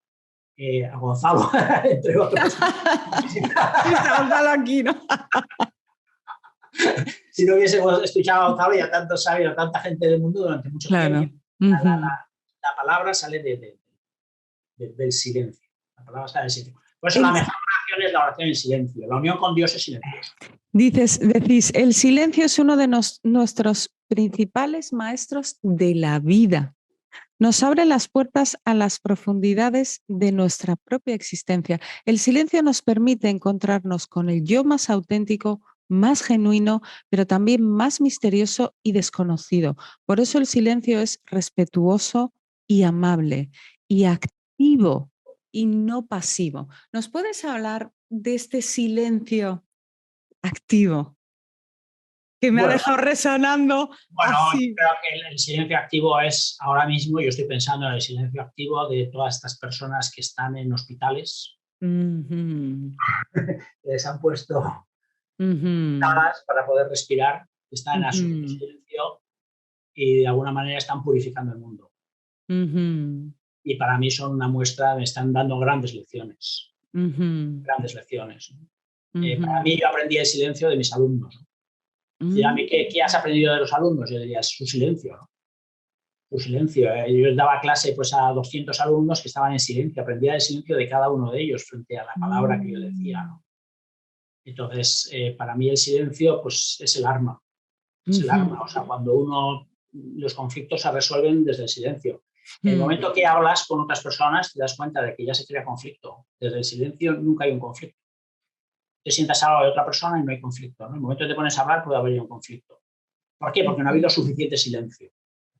a Gonzalo, entre otros. Gonzalo aquí, ¿no? Si no hubiese escuchado a Gonzalo y a tantos sabios, a tanta gente del mundo durante mucho tiempo, la palabra sale del silencio. La palabra sale del silencio. Por eso la mejor oración es la oración en silencio. La unión con Dios es silenciosa. Decís, el silencio es uno de nuestros principales maestros de la vida. Nos abre las puertas a las profundidades de nuestra propia existencia. El silencio nos permite encontrarnos con el yo más auténtico, más genuino, pero también más misterioso y desconocido. Por eso el silencio es respetuoso y amable y activo y no pasivo. ¿Nos puedes hablar de este silencio activo que me ha dejado resonando? Bueno, así. Creo que el silencio activo es ahora mismo, yo estoy pensando en el silencio activo de todas estas personas que están en hospitales, que les han puesto para poder respirar, que están en absoluto silencio y de alguna manera están purificando el mundo. Y para mí son una muestra, me están dando grandes lecciones. Grandes lecciones. Para mí yo aprendí el silencio de mis alumnos. Y a mí, ¿qué has aprendido de los alumnos? Yo diría, su silencio, ¿no? Su silencio. Yo daba clase pues, a 200 alumnos que estaban en silencio, aprendía el silencio de cada uno de ellos frente a la palabra que yo decía, ¿no? Entonces, para mí el silencio pues, es el arma. Es el arma. O sea, cuando los conflictos se resuelven desde el silencio. En el momento que hablas con otras personas, te das cuenta de que ya se crea conflicto. Desde el silencio nunca hay un conflicto. Te sientas al lado de otra persona y no hay conflicto, ¿no? En el momento que te pones a hablar puede haber un conflicto. ¿Por qué? Porque no ha habido suficiente silencio.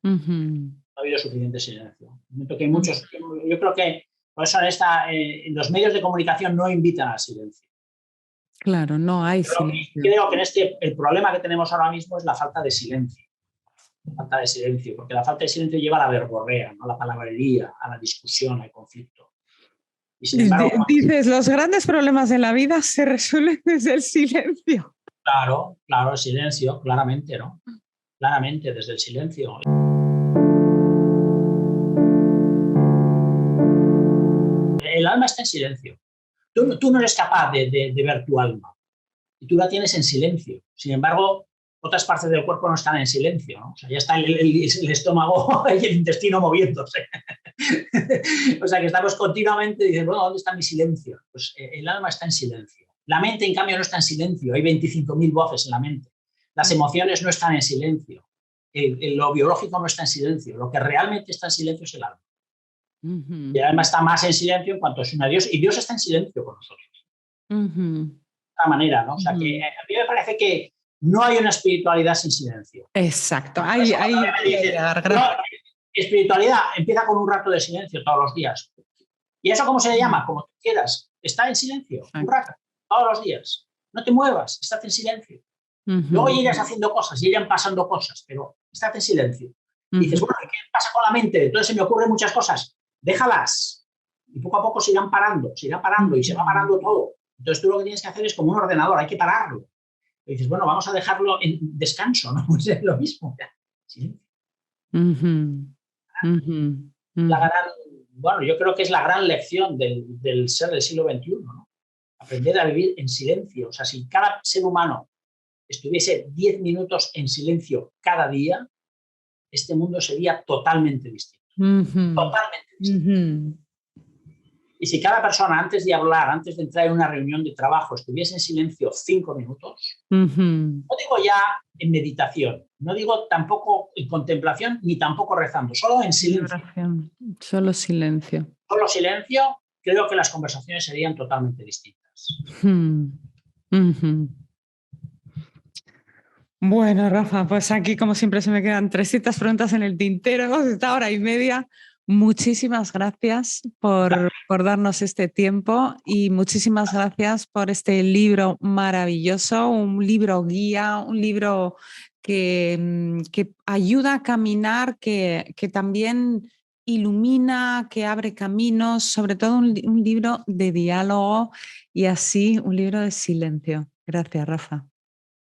Ujú. Ha habido suficiente silencio. Que hay muchos, yo creo que por eso en los medios de comunicación no invitan al silencio. Claro, no hay Pero silencio. creo que el problema que tenemos ahora mismo es la falta de silencio. Falta de silencio, porque la falta de silencio lleva a la verborrea, ¿no? A la palabrería, a la discusión, al conflicto. Y sin embargo, Dices, los grandes problemas de la vida se resuelven desde el silencio. claro, claro, el silencio, claramente, ¿no? Claramente, desde el silencio. El alma está en silencio. Tú no eres capaz de ver tu alma y tú la tienes en silencio. Sin embargo, otras partes del cuerpo no están en silencio, ¿no? O sea, ya está el estómago y el intestino moviéndose. O sea, que estamos continuamente diciendo, bueno, ¿dónde está mi silencio? Pues el alma está en silencio. La mente, en cambio, no está en silencio. Hay 25.000 voces en la mente. Las emociones no están en silencio. Lo biológico no está en silencio. Lo que realmente está en silencio es el alma. Uh-huh. Y el alma está más en silencio en cuanto es una Dios. Y Dios está en silencio con nosotros. Uh-huh. De esta manera, ¿no? O sea, que a mí me parece que no hay una espiritualidad sin silencio. Exacto. Espiritualidad empieza con un rato de silencio todos los días. ¿Y eso cómo se le llama? Como tú quieras. Está en silencio, un rato, todos los días. No te muevas, estate en silencio. Luego irás haciendo cosas y irán pasando cosas, pero estate en silencio. Y dices, bueno, ¿qué pasa con la mente? Entonces se me ocurren muchas cosas. Déjalas. Y poco a poco se irán parando y se va parando todo. Entonces tú lo que tienes que hacer es como un ordenador, hay que pararlo. Y dices, bueno, vamos a dejarlo en descanso, ¿no? Pues es lo mismo. Silencio. Bueno, yo creo que es la gran lección del ser del siglo XXI, ¿no? Aprender a vivir en silencio. O sea, si cada ser humano estuviese 10 minutos en silencio cada día, este mundo sería totalmente distinto. Totalmente distinto. Y si cada persona, antes de hablar, antes de entrar en una reunión de trabajo, estuviese en silencio 5 minutos, no digo ya en meditación, no digo tampoco en contemplación, ni tampoco rezando, solo en silencio. Solo silencio. Solo silencio, creo que las conversaciones serían totalmente distintas. Bueno, Rafa, pues aquí como siempre se me quedan 300 preguntas en el tintero, esta hora y media. Muchísimas gracias por darnos este tiempo y muchísimas gracias por este libro maravilloso, un libro guía, un libro que ayuda a caminar, que también ilumina, que abre caminos, sobre todo un libro de diálogo y así un libro de silencio. Gracias, Rafa.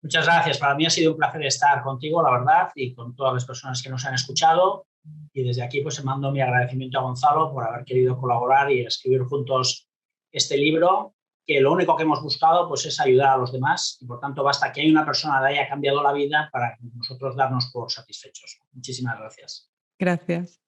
Muchas gracias. Para mí ha sido un placer estar contigo, la verdad, y con todas las personas que nos han escuchado. Y desde aquí pues mando mi agradecimiento a Gonzalo por haber querido colaborar y escribir juntos este libro, que lo único que hemos buscado pues es ayudar a los demás y por tanto basta que una persona le haya cambiado la vida para nosotros darnos por satisfechos. Muchísimas gracias. Gracias.